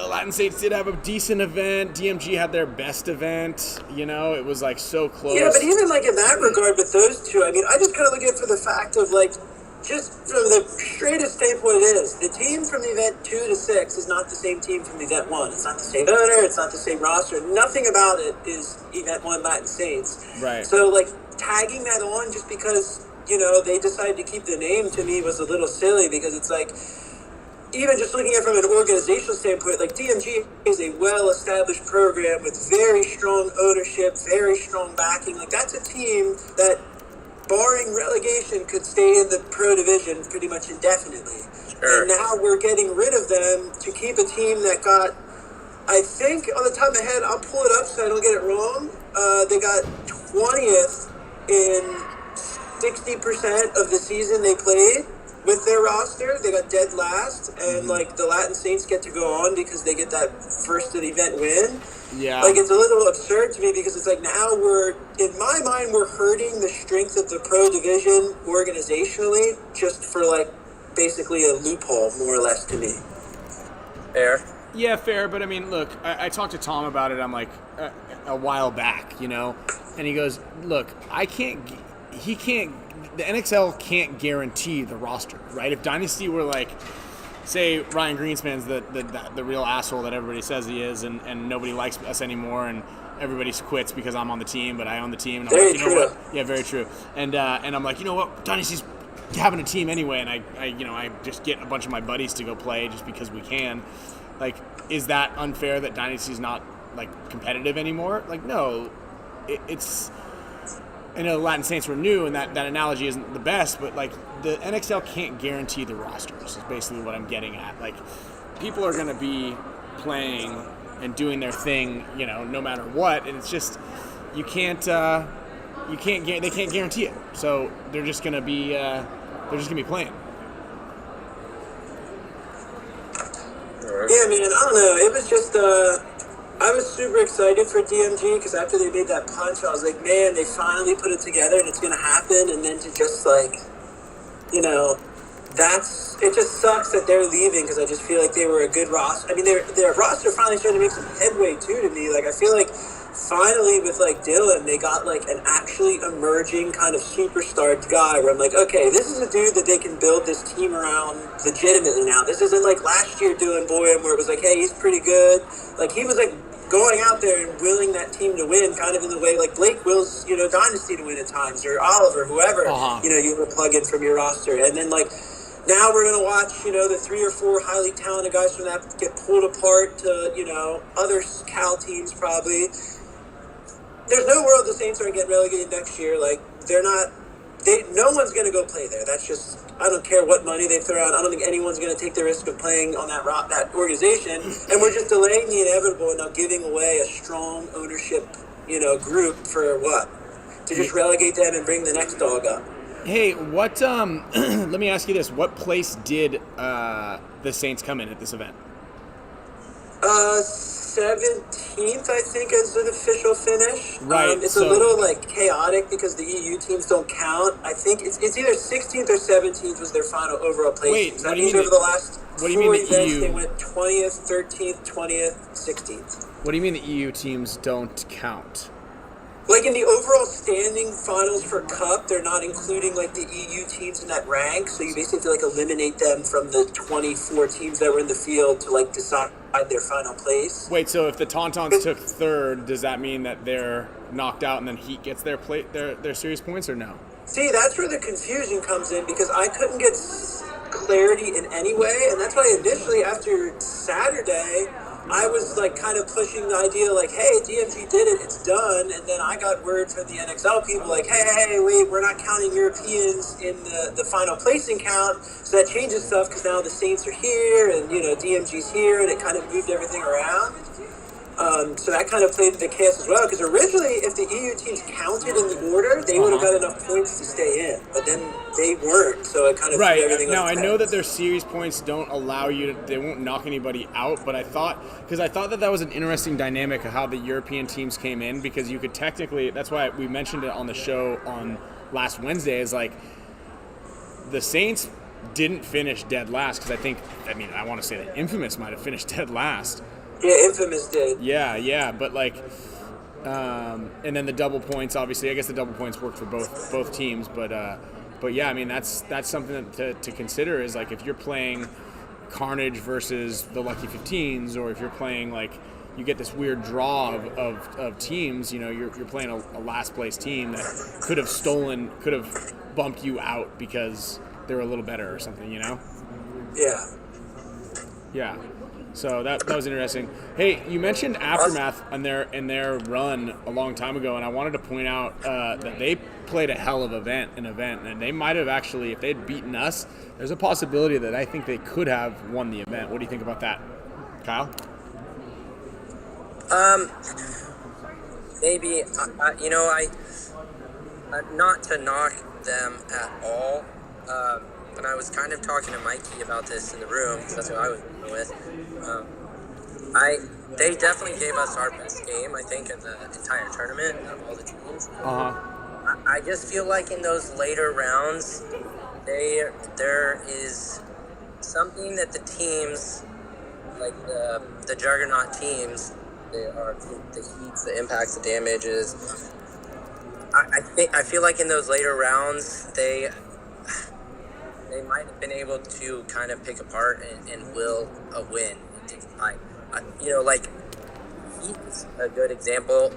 A: Latin Saints did have a decent event. DMG had their best event. It was so close.
D: Yeah, but even in that regard with those two, I mean, I just kind of look at it for the fact of just from the straightest standpoint it is, the team from event 2 to 6 is not the same team from event 1. It's not the same owner, it's not the same roster. Nothing about it is event 1 Latin Saints.
A: Right.
D: So, tagging that on just because, they decided to keep the name to me was a little silly because it's even just looking at it from an organizational standpoint, DMG is a well-established program with very strong ownership, very strong backing. That's a team that, barring relegation, could stay in the pro division pretty much indefinitely. Sure. And now we're getting rid of them to keep a team that got, I think, on the top of my head, I'll pull it up so I don't get it wrong. They got 20th in 60% of the season they played. with their roster. They got dead last, and like the Latin Saints get to go on because they get that first of the event win.
A: Yeah.
D: Like, it's a little absurd to me because it's like now in my mind, we're hurting the strength of the pro division organizationally just for like basically a loophole, more or less, to me.
B: Fair.
A: Yeah, fair. But I mean, look, I talked to Tom about it. I'm like a while back, you know, and he goes, look, the NXL can't guarantee the roster, right? If Dynasty were like, say Ryan Greenspan's the real asshole that everybody says he is, and nobody likes us anymore, and everybody quits because I'm on the team, but I own the team. And I'm
D: very
A: like, you
D: true.
A: know what? Yeah, very true. And I'm like, you know what? Dynasty's having a team anyway, and I just get a bunch of my buddies to go play just because we can. Like, is that unfair that Dynasty's not like competitive anymore? Like, no, it's. I know the Latin Saints were new, and that analogy isn't the best, but like the NXL can't guarantee the rosters is basically what I'm getting at. Like, people are going to be playing and doing their thing, you know, no matter what, and it's just they can't guarantee it. So they're just going to be playing.
D: Yeah, man, I don't know. It was just I was super excited for DMG because after they made that punch, I was like, man, they finally put it together and it's going to happen. And then to just like, you know, it just sucks that they're leaving because I just feel like they were a good roster. I mean, their roster finally started to make some headway too to me. Like, I feel like finally with like Dylan, they got like an actually emerging kind of superstar guy where I'm like, okay, this is a dude that they can build this team around legitimately now. This isn't like last year Dylan Boyum where it was like, hey, he's pretty good. Like, he was like going out there and willing that team to win, kind of in the way like Blake wills, you know, Dynasty to win at times, or Oliver, whoever, you know, you would plug in from your roster. And then like now we're going to watch, you know, the 3 or 4 highly talented guys from that get pulled apart to, you know, other Cal teams probably. There's no world the Saints are getting relegated next year. Like, no one's going to go play there. That's just, I don't care what money they throw out. I don't think anyone's going to take the risk of playing on that organization. And we're just delaying the inevitable and not giving away a strong ownership, you know, group for what? To just relegate them and bring the next dog up.
A: Hey, what? Let me ask you this: what place did the Saints come in at this event?
D: 17th, I think, is the official finish.
A: Right.
D: It's a little like chaotic because the EU teams don't count. I think it's either 16th or 17th was their final overall place.
A: Wait,
D: that means over the last 4 events,
A: EU?
D: they went 20th, 13th, 20th, 16th.
A: What do you mean the EU teams don't count?
D: Like in the overall standing finals for Cup, they're not including like the EU teams in that rank. So you basically have to like eliminate them from the 24 teams that were in the field to like decide their final place.
A: Wait, so if the Tauntauns took third, does that mean that they're knocked out and then Heat gets their series points, or no?
D: See, that's where the confusion comes in because I couldn't get clarity in any way, and that's why initially after Saturday, I was like kind of pushing the idea like, hey, DMG did it, it's done. And then I got word from the NXL people like, hey, wait, we're not counting Europeans in the final placing count. So that changes stuff because now the Saints are here and, you know, DMG's here, and it kind of moved everything around. So that kind of played into the chaos as well, because originally if the EU teams counted in the order, they would have got enough points to stay in, but then they weren't, so it kind of threw everything
A: now
D: on
A: I
D: its
A: know
D: head.
A: that their series points don't allow you they won't knock anybody out, but I thought that was an interesting dynamic of how the European teams came in, because you could technically, that's why we mentioned it on the show on last Wednesday, is like the Saints didn't finish dead last, because I want to say that Infamous might have finished dead last.
D: Yeah, Infamous did.
A: Yeah, but like, and then the double points. Obviously, I guess the double points worked for both teams. But yeah, I mean that's something to consider. Is like if you're playing Carnage versus the Lucky 15s, or if you're playing like you get this weird draw of teams. You know, you're playing a last place team that could have bumped you out because they're a little better or something. You know? Yeah. So that was interesting. Hey, you mentioned Aftermath in their run a long time ago, and I wanted to point out that they played a hell of an event, and they might have actually, if they had beaten us, there's a possibility that I think they could have won the event. What do you think about that, Kyle?
B: Maybe you know, I not to knock them at all, when I was kind of talking to Mikey about this in the room, because that's who I was working with, they definitely gave us our best game, I think, in the entire tournament of all the teams. I just feel like in those later rounds, there is something that the teams, like the juggernaut teams, the Heats, the Impacts, the Damages. I feel like in those later rounds, they might have been able to kind of pick apart and will a win. You know, like Heat is a good example.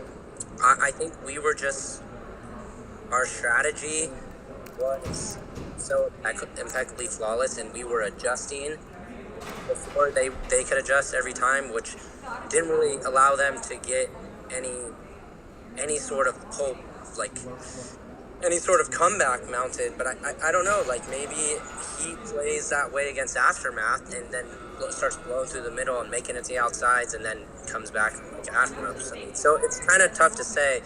B: I think we were just, our strategy was so impeccably flawless, and we were adjusting before they could adjust every time, which didn't really allow them to get any sort of pull, like any sort of comeback mounted. But I don't know, like maybe he plays that way against Aftermath and then starts blowing through the middle and making it to the outsides and then comes back like Aftermath or something. So it's kind of tough to say.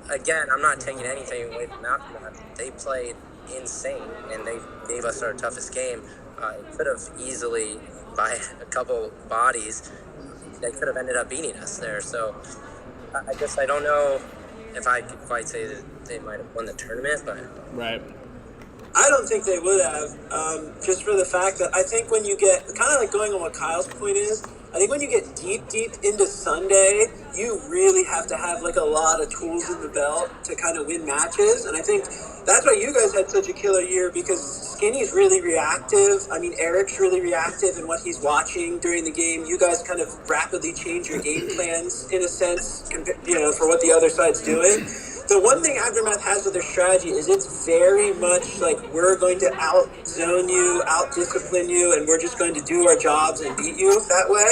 B: Again, I'm not taking anything away from Aftermath. They played insane and they gave us our toughest game. It could have easily, by a couple bodies, they could have ended up beating us there. So I guess I don't know if I could quite say that they might have won the tournament, but
A: right.
D: I don't think they would have, just for the fact that I think when you get, kind of like going on what Kyle's point is, I think when you get deep into Sunday, you really have to have like a lot of tools in the belt to kind of win matches. And I think that's why you guys had such a killer year, because Skinny's really reactive. I mean, Eric's really reactive in what he's watching during the game. You guys kind of rapidly change your game plans in a sense, you know, for what the other side's doing. The one thing Aftermath has with their strategy is it's very much like, we're going to out-zone you, out-discipline you, and we're just going to do our jobs and beat you that way.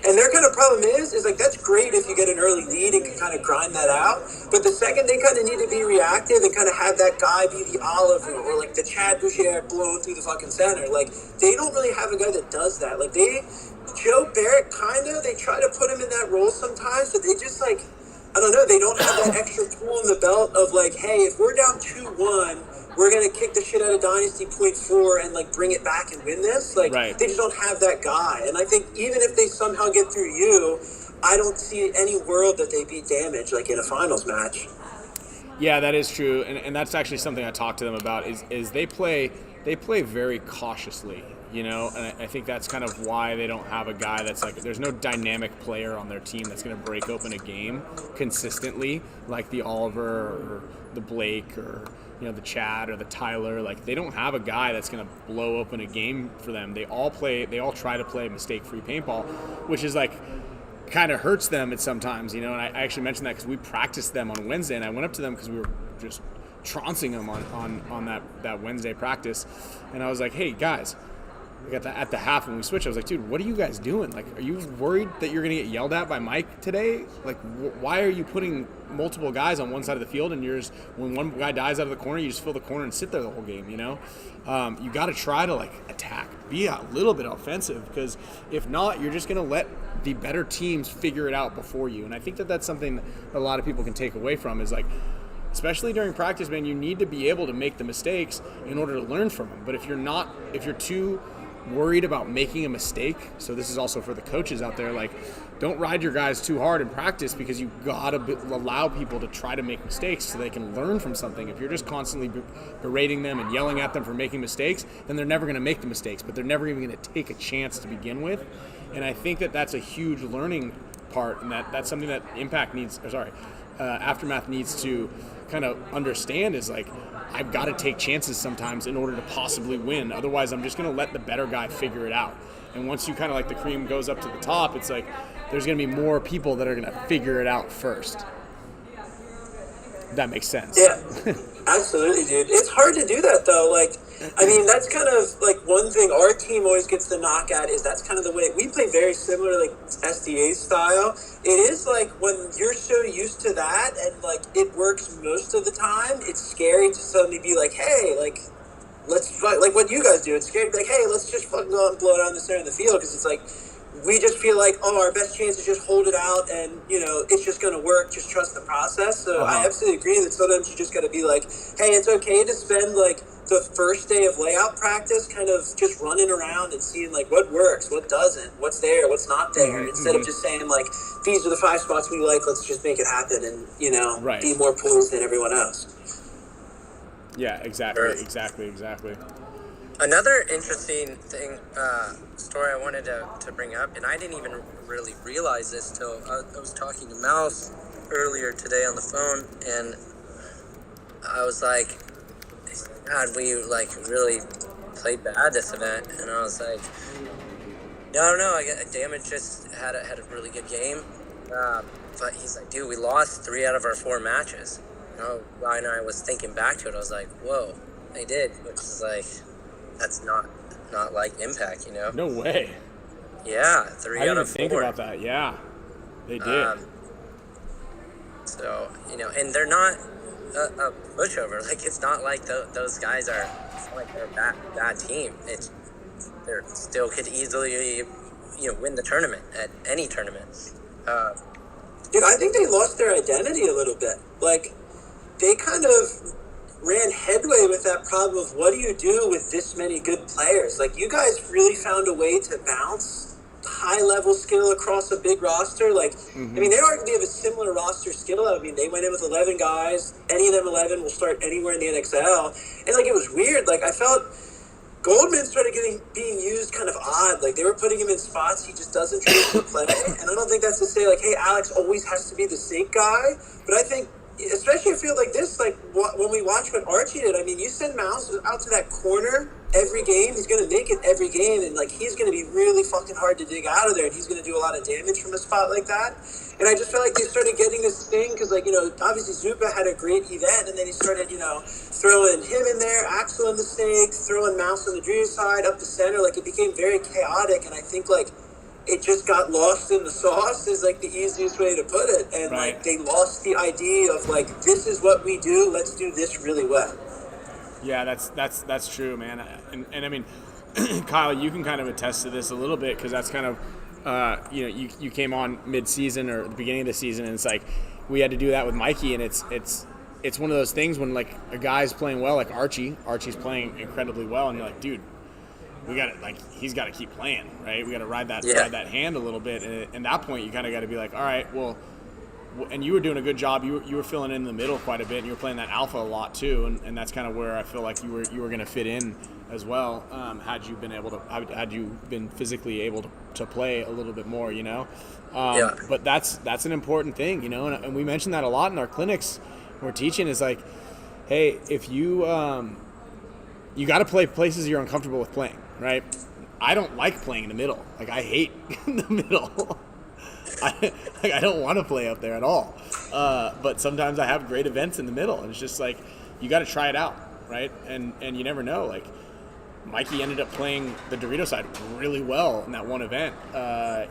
D: And their kind of problem is like, that's great if you get an early lead and can kind of grind that out. But the second they kind of need to be reactive and kind of have that guy be the Oliver or like the Chad Boucher blowing through the fucking center, like they don't really have a guy that does that. Like Joe Barrett they try to put him in that role sometimes, but they just like, I don't know, they don't have that extra tool in the belt of like, hey, if we're down 2-1, we're going to kick the shit out of Dynasty .4 and like bring it back and win this. Like, right. They just don't have that guy. And I think even if they somehow get through you, I don't see any world that they beat Damage like in a finals match.
A: Yeah, that is true. And that's actually something I talked to them about is they play very cautiously. You know, and I think that's kind of why they don't have a guy that's like, there's no dynamic player on their team that's going to break open a game consistently, like the Oliver or the Blake or, you know, the Chad or the Tyler. Like, they don't have a guy that's going to blow open a game for them. They all try to play mistake-free paintball, which is like, kind of hurts them at sometimes, you know. And I actually mentioned that because we practiced them on Wednesday, and I went up to them because we were just trouncing them on that Wednesday practice, and I was like, hey guys, at the half when we switched, I was like, dude, what are you guys doing? Like, are you worried that you're going to get yelled at by Mike today? Like, why are you putting multiple guys on one side of the field, and when one guy dies out of the corner, you just fill the corner and sit there the whole game, you know? You got to try to, like, attack, be a little bit offensive, because if not, you're just going to let the better teams figure it out before you. And I think that that's something that a lot of people can take away from is, like, especially during practice, man, you need to be able to make the mistakes in order to learn from them. But if you're too worried about making a mistake, so this is also for the coaches out there, like, don't ride your guys too hard in practice, because you gotta allow people to try to make mistakes so they can learn from something. If you're just constantly berating them and yelling at them for making mistakes, then they're never going to make the mistakes, but they're never even going to take a chance to begin with. And I think that that's a huge learning part, and that's something that Aftermath needs to kind of understand is like, I've got to take chances sometimes in order to possibly win. Otherwise, I'm just going to let the better guy figure it out. And once you kind of like the cream goes up to the top, it's like there's going to be more people that are going to figure it out first. That makes sense.
D: Yeah, absolutely, dude. It's hard to do that, though. Like, I mean, that's kind of like one thing our team always gets the knock at is that's kind of the way we play, very similar, like SDA style. It is like when you're so used to that and like it works most of the time, it's scary to suddenly be like, hey, like, let's fight, like what you guys do. It's scary to be like, hey, let's just fucking go out and blow down the center of the field, because it's like we just feel like, oh, our best chance is just hold it out and, you know, it's just going to work. Just trust the process. So I absolutely agree that sometimes you just got to be like, hey, it's okay to spend like the first day of layout practice kind of just running around and seeing like what works, what doesn't, what's there, what's not there. Instead of just saying like, these are the 5 spots we like, let's just make it happen and, you know, be more poised than everyone else.
A: Yeah, exactly.
B: Another interesting thing, story I wanted to bring up, and I didn't even really realize this till I was talking to Mouse earlier today on the phone, and I was like, God, we like really played bad this event, and I was like, I don't know, Damage just had a really good game, but he's like, dude, we lost 3 out of our 4 matches. You know, Ryan and I was thinking back to it, I was like, whoa, they did, which is like, that's not like Impact, you know?
A: No way.
B: Yeah, 3 out of 4.
A: I didn't think about that. Yeah, they did.
B: So, you know, and they're not a pushover. Like, it's not like those guys are, it's not like they're a bad team. They still could easily, you know, win the tournament at any tournament.
D: Dude, I think they lost their identity a little bit. Like, they kind of ran headway with that problem of what do you do with this many good players? Like, you guys really found a way to bounce high-level skill across a big roster. Like, I mean, they arguably have a similar roster skill. I mean, they went in with 11 guys. Any of them 11 will start anywhere in the NXL. And, like, it was weird. Like, I felt Goldman started being used kind of odd. Like, they were putting him in spots he just doesn't choose to play. And I don't think that's to say, like, hey, Alex always has to be the snake guy. But I think, especially a field like this, like when we watch what Archie did, I mean, you send Mouse out to that corner every game, he's going to make it every game, and like he's going to be really fucking hard to dig out of there, and he's going to do a lot of damage from a spot like that. And I just felt like they started getting this thing because, like, you know, obviously Zupa had a great event, and then he started, you know, throwing him in there, Axel in the snake, throwing Mouse on the Drew side, up the center. Like, it became very chaotic, and I think like it just got lost in the sauce is like the easiest way to put it. And like they lost the idea of like, this is what we do, let's do this really well.
A: Yeah, that's true, man. And I mean, Kyle, you can kind of attest to this a little bit because that's kind of, you know, you came on mid-season or the beginning of the season, and it's like we had to do that with Mikey, and it's one of those things when like a guy's playing well, like Archie's playing incredibly well, and you're like, dude, we got to, like, he's got to keep playing, right? We got to ride that hand a little bit. And at that point, you kind of got to be like, all right, well, and you were doing a good job. You were filling in the middle quite a bit, and you were playing that alpha a lot too. And that's kind of where I feel like you were going to fit in as well. Had you been physically able to play a little bit more, you know? But that's an important thing, you know? And we mentioned that a lot in our clinics we're teaching is like, hey, if you got to play places you're uncomfortable with playing. Right? I don't like playing in the middle. Like, I hate the middle. I don't want to play up there at all. But sometimes I have great events in the middle, and it's just like you got to try it out, right? And you never know. Like, Mikey ended up playing the Dorito side really well in that one event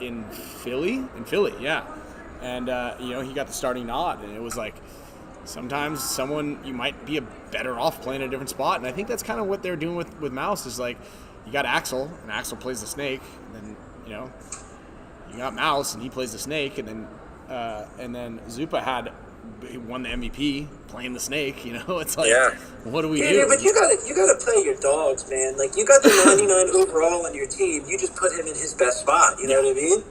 A: in Philly, yeah. And you know, he got the starting nod, and it was like sometimes you might be better off playing a different spot, and I think that's kind of what they're doing with Mouse is like. You got Axel, and Axel plays the snake, and then, you know, you got Mouse, and he plays the snake, and then Zupa he won the MVP playing the snake, you know? It's like, what do we do?
D: Dude, but you gotta play your dogs, man. Like, you got the 99 overall on your team, you just put him in his best spot, you know what I mean?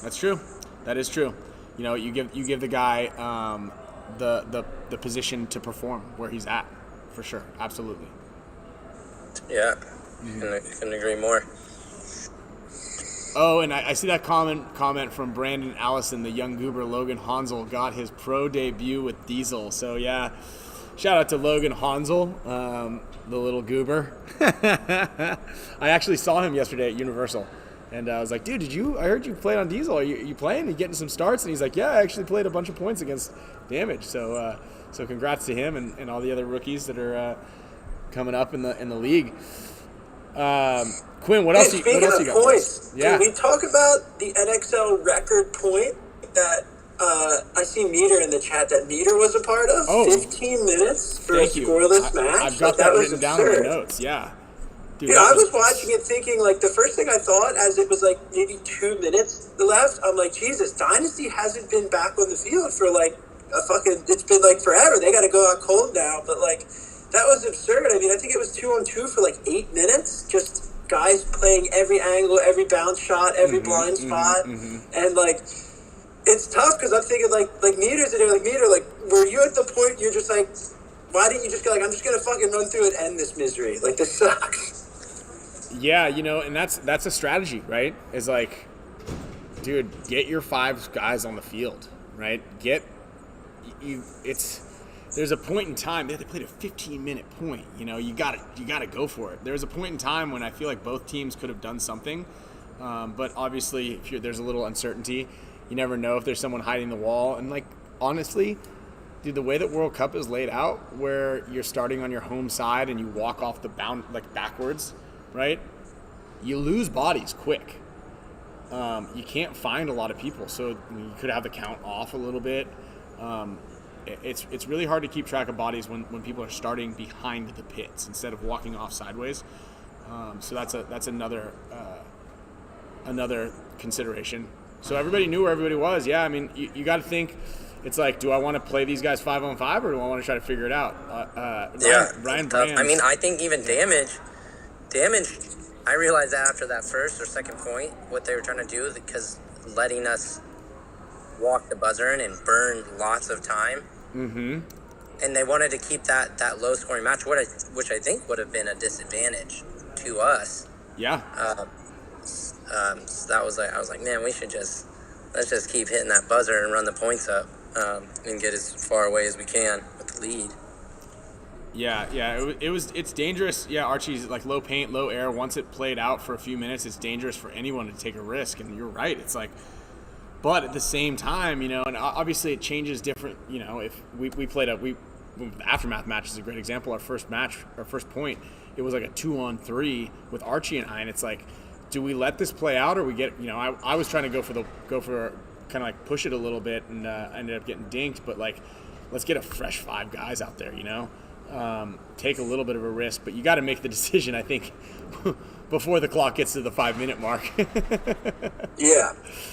A: That's true. That is true. You know, you give the guy the position to perform where he's at, for sure. Absolutely.
B: Yeah. I couldn't agree more.
A: Oh, and I see that comment from Brandon Allison, the young goober. Logan Hansel got his pro debut with Diesel. So, yeah, shout out to Logan Hansel, the little goober. I actually saw him yesterday at Universal, and I was like, dude, I heard you played on Diesel. Are you playing? Are you getting some starts? And he's like, yeah, I actually played a bunch of points against Damage. So congrats to him and all the other rookies that are coming up in the league. Quinn, what else you got?
D: Points, can we talk about the NXL record point that I see Meter in the chat that Meter was a part of? 15 minutes for a scoreless match.
A: I've got that written down in my notes. Yeah. Dude,
D: I was watching it thinking, like, the first thing I thought as it was, like, maybe 2 minutes left, I'm like, Jesus, Dynasty hasn't been back on the field for, like, it's been, like, forever. They got to go out cold now. But, like, that was absurd. I mean, I think it was 2-on-2 for, like, 8 minutes. Just guys playing every angle, every bounce shot, every blind spot. And, like, it's tough because I'm thinking, like Meter's in there, like, Meter, like, were you at the point you're just like, why didn't you just go, like, I'm just going to fucking run through and end this misery? Like, this sucks.
A: Yeah, and that's a strategy, right? Is like, dude, get your 5 guys on the field, right? There's a point in time they played a 15-minute point. You gotta go for it. There's a point in time when I feel like both teams could have done something, but obviously there's a little uncertainty. You never know if there's someone hiding the wall. And like, honestly, dude, the way that World Cup is laid out, where you're starting on your home side and you walk off the bound like backwards, right? You lose bodies quick. You can't find a lot of people, so you could have the count off a little bit. It's really hard to keep track of bodies when people are starting behind the pits instead of walking off sideways. So that's another consideration. So everybody knew where everybody was. Yeah, I mean, you got to think. It's like, do I want to play these guys 5-on-5 or do I want to try to figure it out? Ryan Brands.
B: I mean, I think even damage. I realized that after that first or second point, what they were trying to do, because letting us walk the buzzer in and burn lots of time. Mm-hmm. And they wanted to keep that low-scoring match, which I think would have been a disadvantage to us.
A: Yeah.
B: So that was like, I was like, man, let's just keep hitting that buzzer and run the points up, and get as far away as we can with the lead.
A: Yeah, it's dangerous. Yeah, Archie's like low paint, low air. Once it played out for a few minutes, it's dangerous for anyone to take a risk. And you're right. It's like, but at the same time, and obviously it changes different. If we played the Aftermath match is a great example. Our first point, it was like a 2-on-3 with Archie and I, and it's like, do we let this play out or we get? I was trying to go for kind of like push it a little bit, and I ended up getting dinked. But like, let's get a fresh 5 guys out there. Take a little bit of a risk, but you got to make the decision, I think, before the clock gets to the 5-minute mark.
D: Yeah.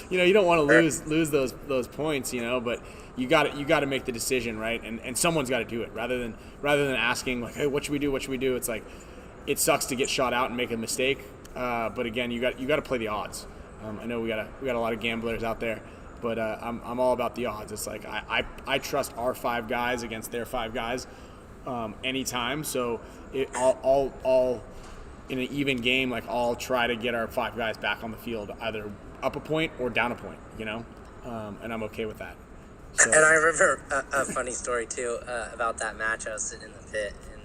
A: You don't want to lose those points, but you got to make the decision, right? And someone's got to do it rather than asking like, hey, what should we do? It's like, it sucks to get shot out and make a mistake, but again, you got to play the odds. I know we got a lot of gamblers out there, but I'm all about the odds. It's like I trust our 5 guys against their 5 guys. Anytime, so all in an even game, like I'll try to get our 5 guys back on the field, either up a point or down a point, and I'm okay with that. So.
B: And I remember a funny story too about that match. I was sitting in the pit, and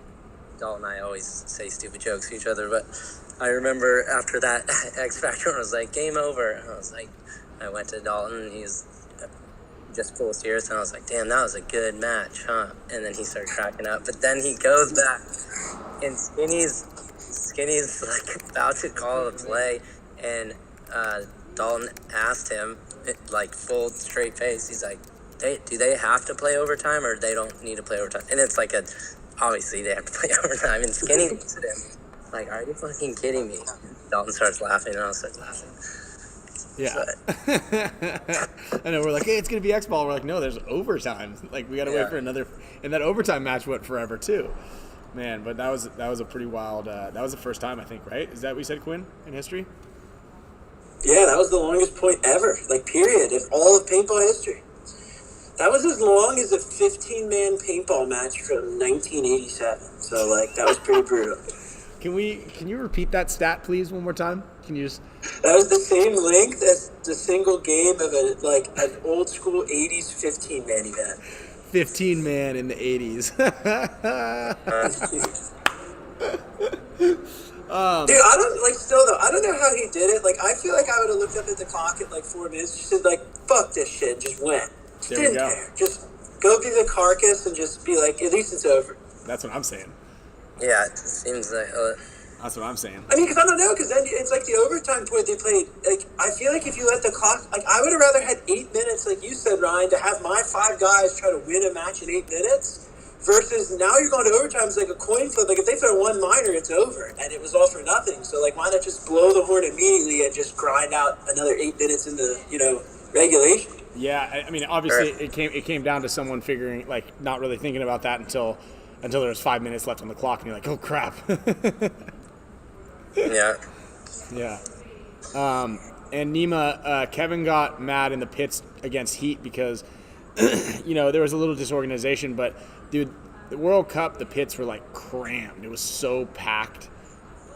B: Dalton and I always say stupid jokes to each other, but I remember after that X Factor, I was like, game over. And I was like, I went to Dalton, and he was just full of tears, and I was like, damn, that was a good match, huh? And then he started cracking up, but then he goes back, and Skinny's like about to call the play, and Dalton asked him, like full straight face, he's like, do they have to play overtime, or they don't need to play overtime? And it's like obviously they have to play overtime, and Skinny looks at him like, are you fucking kidding me? Dalton starts laughing, and I start laughing.
A: Yeah. I know, we're like, hey, it's going to be X-Ball. We're like, no, there's overtime. Like, we got to wait for another. And that overtime match went forever, too. Man, but that was a pretty wild. That was the first time, I think, right? Is that what we said, Quinn, in history?
D: Yeah, that was the longest point ever, like, period, in all of paintball history. That was as long as a 15-man paintball match from 1987. So, like, that was pretty brutal.
A: Can you repeat that stat, please, one more time? Can you just...
D: That was the same length as the single game of an old school 80s 15-man event.
A: 15-man in the 80s.
D: Dude, I don't know how he did it. Like, I feel like I would have looked up at the clock at like 4 minutes, just said like, fuck this shit, just went. Just didn't care. Just go be the carcass and just be like, at least it's over.
A: That's what I'm saying.
B: Yeah, it seems like...
A: That's what I'm saying.
D: I mean, because I don't know, because then it's like the overtime point they played. Like, I feel like if you let the clock, like, I would have rather had 8 minutes, like you said, Ryan, to have my 5 guys try to win a match in 8 minutes Versus now you're going to overtime, it's like a coin flip. Like if they throw one minor, it's over, and it was all for nothing. So like, why not just blow the horn immediately and just grind out another 8 minutes in the regulation?
A: Yeah, I mean, obviously it came down to someone figuring, like, not really thinking about that until there was 5 minutes left on the clock, and you're like, oh crap.
B: Yeah.
A: Yeah. And Nima, Kevin got mad in the pits against Heat because, there was a little disorganization, but dude, the World Cup, the pits were like crammed. It was so packed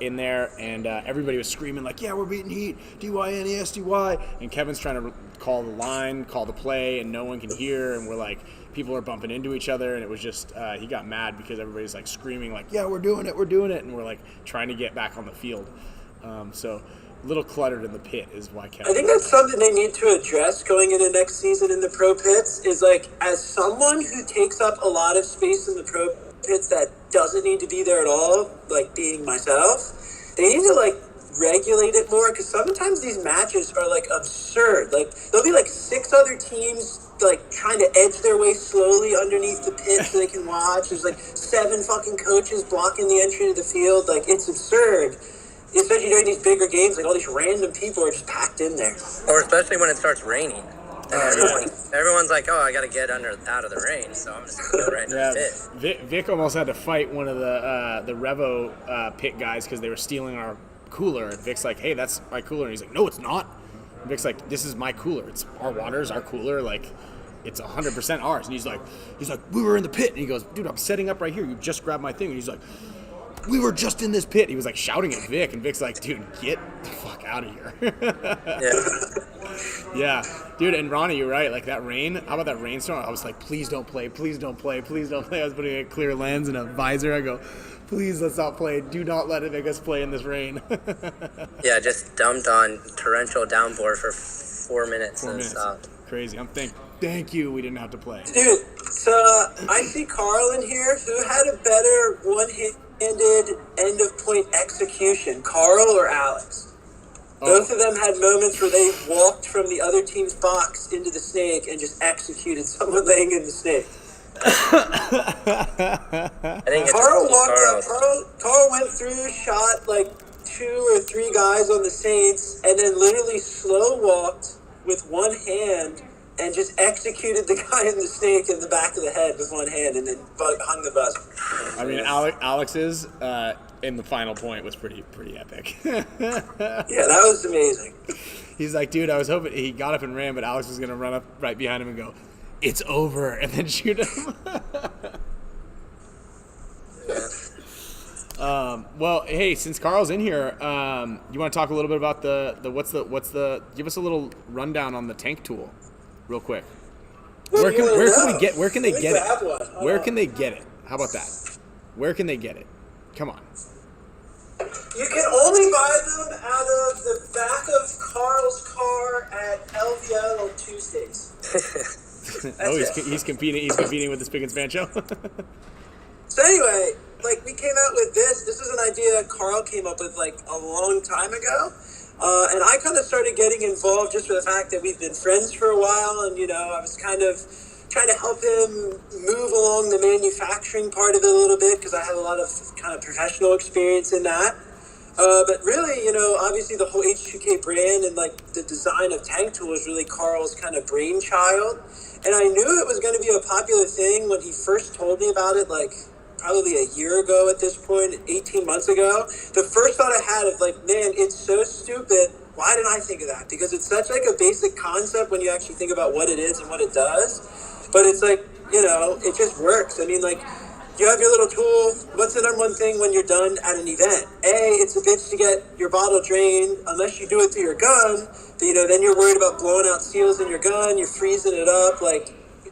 A: in there, and everybody was screaming like, yeah, we're beating Heat, D-Y-N-E-S-T-Y, and Kevin's trying to call the line, call the play, and no one can hear, and we're like, people are bumping into each other, and it was just, he got mad because everybody's like screaming like, yeah, we're doing it, and we're like trying to get back on the field. So a little cluttered in the pit is why Kevin.
D: I think that's something they need to address going into next season in the pro pits, is like, as someone who takes up a lot of space in the pro pits that doesn't need to be there at all, like being myself, they need to like regulate it more, because sometimes these matches are like absurd. Like there'll be like 6 other teams like trying to edge their way slowly underneath the pit so they can watch. There's like 7 fucking coaches blocking the entry to the field. Like, it's absurd. Especially during these bigger games, like all these random people are just packed in there.
B: Or especially when it starts raining. And everyone's like, oh, I got to get out of the rain, so I'm just going to go right into the pit.
A: Vic almost had to fight one of the Revo pit guys because they were stealing our cooler. And Vic's like, hey, that's my cooler. And he's like, no, it's not. And Vic's like, this is my cooler. It's our water's our cooler. Like, it's 100% ours. And he's like, we were in the pit. And he goes, dude, I'm setting up right here. You just grabbed my thing. And he's like, we were just in this pit. He was like shouting at Vic, and Vic's like, dude, get the fuck out of here. Yeah, dude, and Ronnie, you're right. Like that rain, how about that rainstorm? I was like, please don't play, please don't play, please don't play. I was putting a clear lens and a visor. I go, please let's not play. Do not let it make us play in this rain.
B: Yeah, just dumped on torrential downpour for 4 minutes and stopped.
A: Crazy. Thank you. We didn't have to play.
D: Dude, so I see Carl in here. Who had a better one-handed end-of-point execution, Carl or Alex? Both of them had moments where they walked from the other team's box into the snake and just executed someone laying in the snake.
B: I think it's
D: Carl walked up. Carl went through, shot like 2 or 3 guys on the Saints, and then literally slow walked with one hand and just executed the guy in the snake in the back of the head with one hand, and then hung the buzzer.
A: I mean, Alex's in the final point was pretty epic.
D: Yeah, that was amazing.
A: He's like, dude, I was hoping he got up and ran, but Alex was gonna run up right behind him and go, "It's over," and then shoot him. Well, hey, since Carl's in here, you want to talk a little bit about the what's the give us a little rundown on the tank tool, real quick. Where can they get it? Where can they get it? How about that? Where can they get it? Come on.
D: You can only buy them out of the back of Carl's car at LVL on Tuesdays.
A: He's competing. He's competing with the Spick Span Show.
D: So anyway, like we came out with this. This is an idea Carl came up with like a long time ago, and I kind of started getting involved just for the fact that we've been friends for a while, and I was kind of trying to help him move along the manufacturing part of it a little bit because I have a lot of kind of professional experience in that. But really, obviously the whole H2K brand and like the design of Tank Tool was really Carl's kind of brainchild. And I knew it was going to be a popular thing when he first told me about it, like probably a year ago at this point, 18 months ago. The first thought I had of like, man, it's so stupid. Why didn't I think of that? Because it's such like a basic concept when you actually think about what it is and what it does. But it's like, it just works. I mean, like, you have your little tool. What's the number one thing when you're done at an event? It's a bitch to get your bottle drained. Unless you do it through your gun, then you're worried about blowing out seals in your gun. You're freezing it up,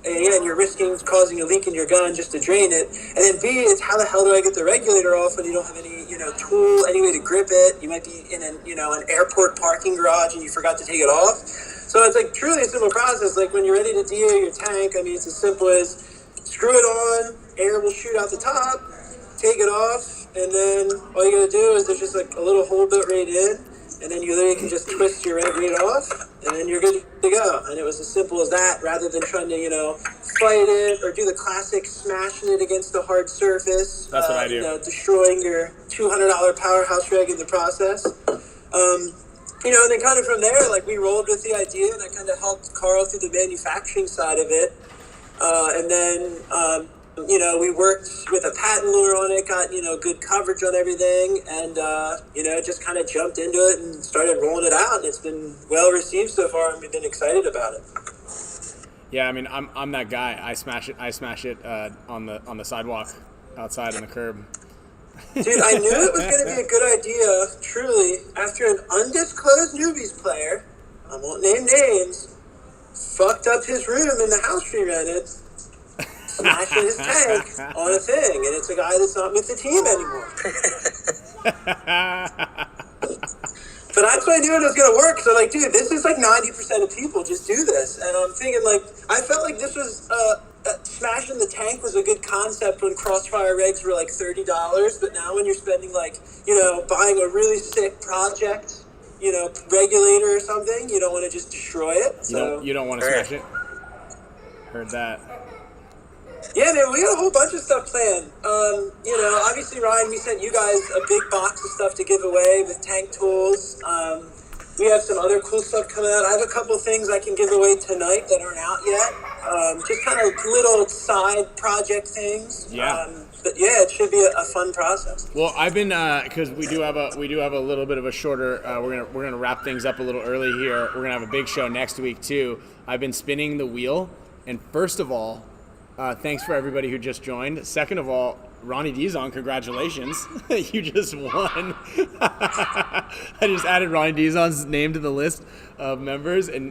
D: and you're risking causing a leak in your gun just to drain it. And then B, it's how the hell do I get the regulator off when you don't have any, tool, any way to grip it? You might be in an airport parking garage and you forgot to take it off. So it's like truly a simple process. Like when you're ready to deal your tank, I mean, it's as simple as screw it on, air will shoot out the top, take it off, and then all you gotta do is there's just like a little hole built right in, and then you literally can just twist your regulator off, and then you're good to go. And it was as simple as that, rather than trying to, fight it or do the classic smashing it against a hard surface.
A: That's what I do.
D: Destroying your $200 powerhouse reg in the process. And then kind of from there, like, we rolled with the idea, and I kind of helped Carl through the manufacturing side of it. And then, we worked with a patent lawyer on it, got, good coverage on everything, and, just kind of jumped into it and started rolling it out. And it's been well received so far, and we've been excited about it.
A: Yeah, I mean, I'm that guy. I smash it on the sidewalk outside on the curb.
D: Dude, I knew it was going to be a good idea, truly, after an undisclosed newbies player, I won't name names, fucked up his room in the house we rented, smashing his tank on a thing, and it's a guy that's not with the team anymore. But that's why I knew it was going to work, so dude, this is 90% of people just do this, and I'm thinking, I felt like this was, smashing the tank was a good concept when Crossfire regs were $30, but now when you're spending buying a really sick project, regulator or something, you don't want to just destroy it. So
A: you don't want to smash it. Heard that.
D: Yeah, man, we got a whole bunch of stuff planned. Obviously, Ryan, we sent you guys a big box of stuff to give away with tank tools. We have some other cool stuff coming out. I have a couple things I can give away tonight that aren't out yet. Just kind of little side project things.
A: Yeah.
D: But yeah, it should be a fun process.
A: Well, I've been because we do have a little bit of a shorter. We're gonna wrap things up a little early here. We're gonna have a big show next week too. I've been spinning the wheel, and first of all, thanks for everybody who just joined. Second of all, Ronnie Dizon, congratulations. You just won. I just added Ronnie Dizon's name to the list of members, and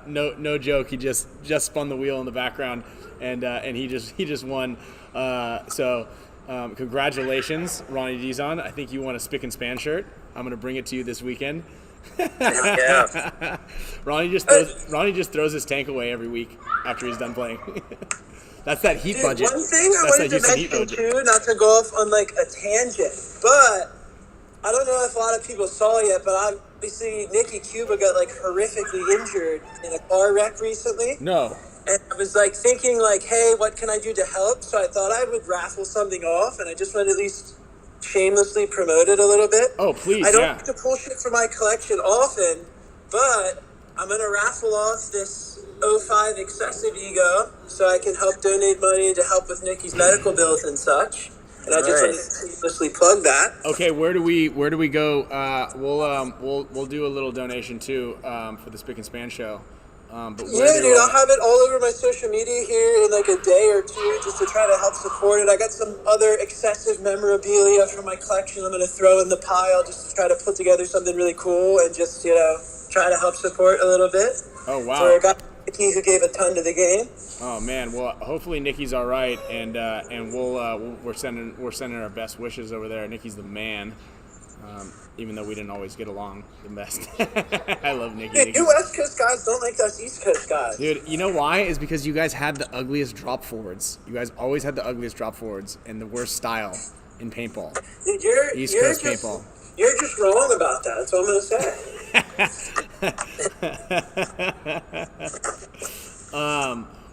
A: no joke, he just spun the wheel in the background, and he just won. So congratulations, Ronnie Dizon. I think you won a Spick and Span shirt. I'm going to bring it to you this weekend.
B: Yeah.
A: Ronnie just throws his tank away every week after he's done playing. That's that heat budget.
D: One thing I wanted to mention too, not to go off on a tangent, but I don't know if a lot of people saw yet, but obviously Nikki Cuba got horrifically injured in a car wreck recently.
A: No.
D: And I was thinking hey, what can I do to help? So I thought I would raffle something off, and I just want to at least shamelessly promote it a little bit.
A: Oh, please,
D: I don't like to pull shit from my collection often, but I'm going to raffle off this 05 Excessive Ego so I can help donate money to help with Nikki's medical bills and such. And I just want to seamlessly plug that.
A: Okay, where do we go? We'll do a little donation too for the Spick and Span show. But
D: dude, I'll have it all over my social media here in a day or two just to try to help support it. I got some other excessive memorabilia from my collection I'm going to throw in the pile just to try to put together something really cool and just, try to help support a little bit.
A: Oh, wow.
D: So I got Nikki, who gave a ton to the game.
A: Oh man, well hopefully Nikki's all right, and we're sending our best wishes over there. Nikki's the man, even though we didn't always get along the best. I love Nikki.
D: Dude, you West Coast guys don't like us East Coast guys.
A: Dude, you know why? Is because you guys had the ugliest drop forwards. You guys always had the ugliest drop forwards and the worst style in paintball.
D: Dude, you're
A: East Coast paintball.
D: You're just wrong about that. That's all I'm going to say.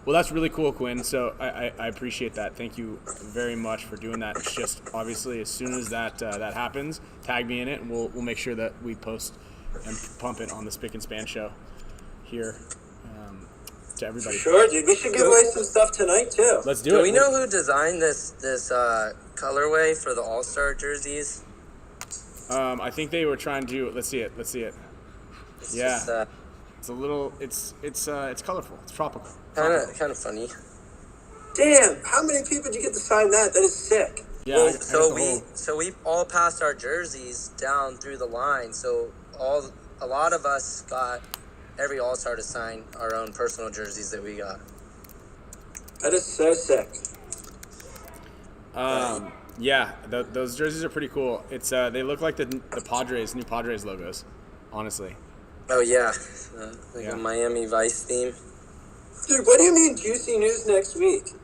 A: Well, that's really cool, Quinn. So I appreciate that. Thank you very much for doing that. It's just obviously as soon as that happens, tag me in it, and we'll make sure that we post and pump it on the Spick and Span show here to everybody.
D: Sure, dude. We should give away some stuff tonight too.
A: Let's do it.
B: Do we know who designed this colorway for the All-Star jerseys?
A: I think they were trying to. Let's see it.
B: It's
A: yeah.
B: Just,
A: it's a little. It's colorful. It's tropical.
B: Kind of funny.
D: Damn! How many people did you get to sign that? That is sick.
A: Yeah.
B: Well, so we all passed our jerseys down through the line. So a lot of us got every All-Star to sign our own personal jerseys that we got.
D: That is so sick.
A: Yeah, those jerseys are pretty cool. It's they look like the new Padres logos, honestly.
B: Oh yeah, a Miami Vice theme.
D: Dude, what do you mean juicy news next week?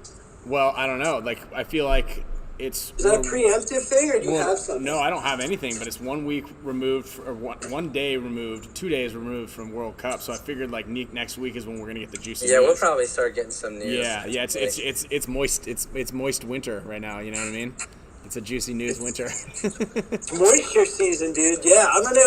A: Well, I don't know. I feel like It's
D: is that a preemptive thing, or do you have something?
A: No, I don't have anything, but it's 1 week removed, or one day removed, 2 days removed from World Cup. So I figured like next week is when we're gonna get the juicy.
B: Yeah,
A: news.
B: we'll probably start getting some news.
A: Yeah. It's moist. It's moist winter right now. You know what I mean? It's a juicy news winter.
D: It's moisture season, dude. Yeah, I'm gonna.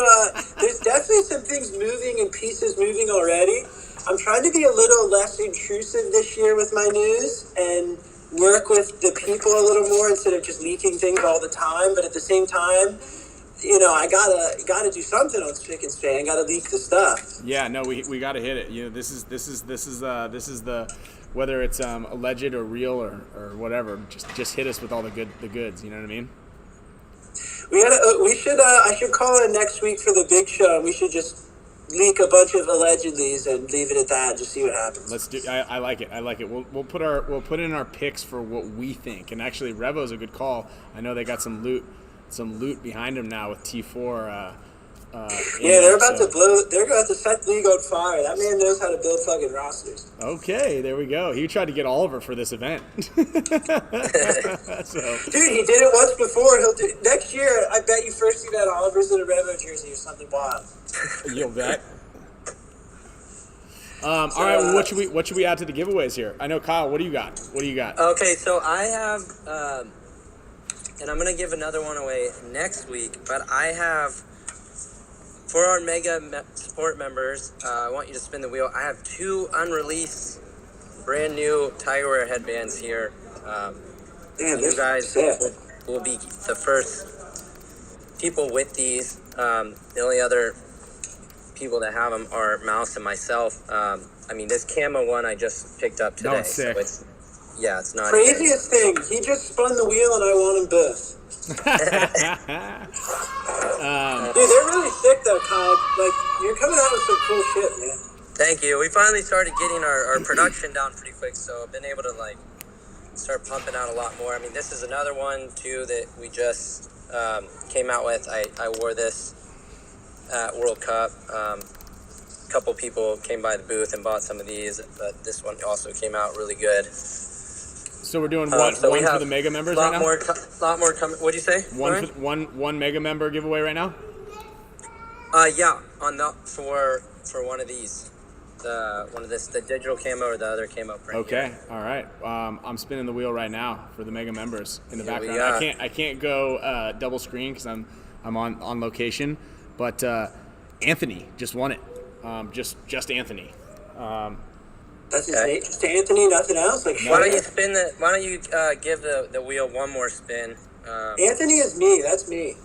D: There's definitely some things moving and pieces moving already. I'm trying to be a little less intrusive this year with my news and work with the people a little more instead of just leaking things all the time. But at the same time, you know, I gotta do something on Spick and Span. Gotta leak the stuff.
A: Yeah, no, we gotta hit it. You know, this is the whether it's alleged or real or whatever. Just hit us with all the goods. You know what I mean?
D: I should call in next week for the big show, and we should just leak a bunch of allegedlys and leave it at that. Just see what happens.
A: Let's do. I like it. We'll put in our picks for what we think. And actually, Revo's a good call. I know they got some loot behind them now with T4.
D: They're about to blow. They're about to set the league on fire. That man knows how to build fucking rosters.
A: Okay, there we go. He tried to get Oliver for this event.
D: Dude, he did it once before. He'll do next year. I bet you first see that Oliver's in a Revo jersey or something wild.
A: You'll bet. All right. Well, what should we add to the giveaways here? I know, Kyle. What do you got?
B: Okay, so I have, and I'm gonna give another one away next week. But I have, for our mega support members, I want you to spin the wheel. I have 2 unreleased, brand new Tigerwear headbands here. You guys will be the first people with these. The only other people that have them are Mouse and myself. I mean, this camo one I just picked up today.
A: That's sick.
B: So it's not
D: craziest thing. He just spun the wheel, and I want them both. Dude, they're really sick though, Kyle. Like, you're coming out with some cool shit, man.
B: Thank you. We finally started getting our production down pretty quick, so I've been able to like start pumping out a lot more. I mean, this is another one too that we just came out with. I wore this at World Cup. A couple people came by the booth and bought some of these, but this one also came out really good.
A: So we're doing one for the mega members right now?
B: Lot more coming. What'd you say?
A: One mega member giveaway right now?
B: Yeah, for one of these. The digital camo or the other camo print.
A: Okay,
B: here.
A: all right. I'm spinning the wheel right now for the mega members in the background.
B: Yeah.
A: I can't go double screen because I'm on location, but Anthony just won it. Just Anthony.
D: That's his name, just Anthony, nothing else. Like,
B: why don't you give the wheel one more spin?
D: Anthony is me. That's me.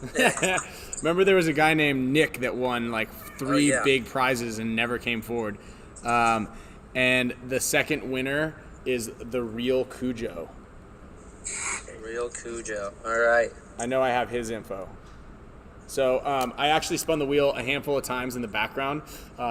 A: Remember, there was a guy named Nick that won like 3 big prizes and never came forward. And the second winner is the real Cujo.
B: Real Cujo. All right.
A: I know I have his info. So I actually spun the wheel a handful of times in the background.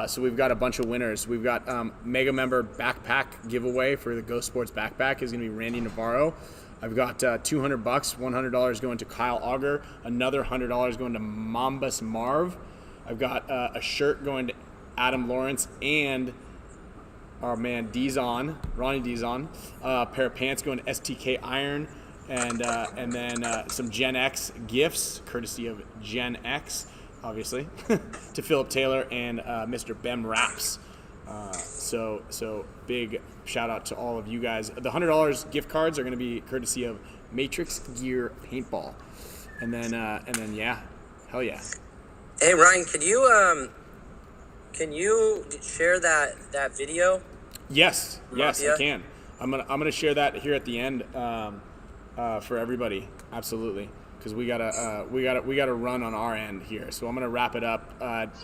A: So we've got a bunch of winners. We've got mega member backpack giveaway for the Ghost Sports backpack is going to be Randy Navarro. I've got $200, $100 going to Kyle Auger, another $100 going to Mambas Marv. I've got a shirt going to Adam Lawrence and our man Ronnie Dizon. A pair of pants going to STK Iron. And then some Gen X gifts, courtesy of Gen X, obviously, to Philip Taylor and Mr. Bem Raps. So big shout out to all of you guys. The $100 gift cards are going to be courtesy of Matrix Gear Paintball. And then yeah, hell yeah.
B: Hey Ryan, can you share that video?
A: Yes, I can. I'm gonna share that here at the end. For everybody, absolutely, because we gotta run on our end here. So I'm gonna wrap it up.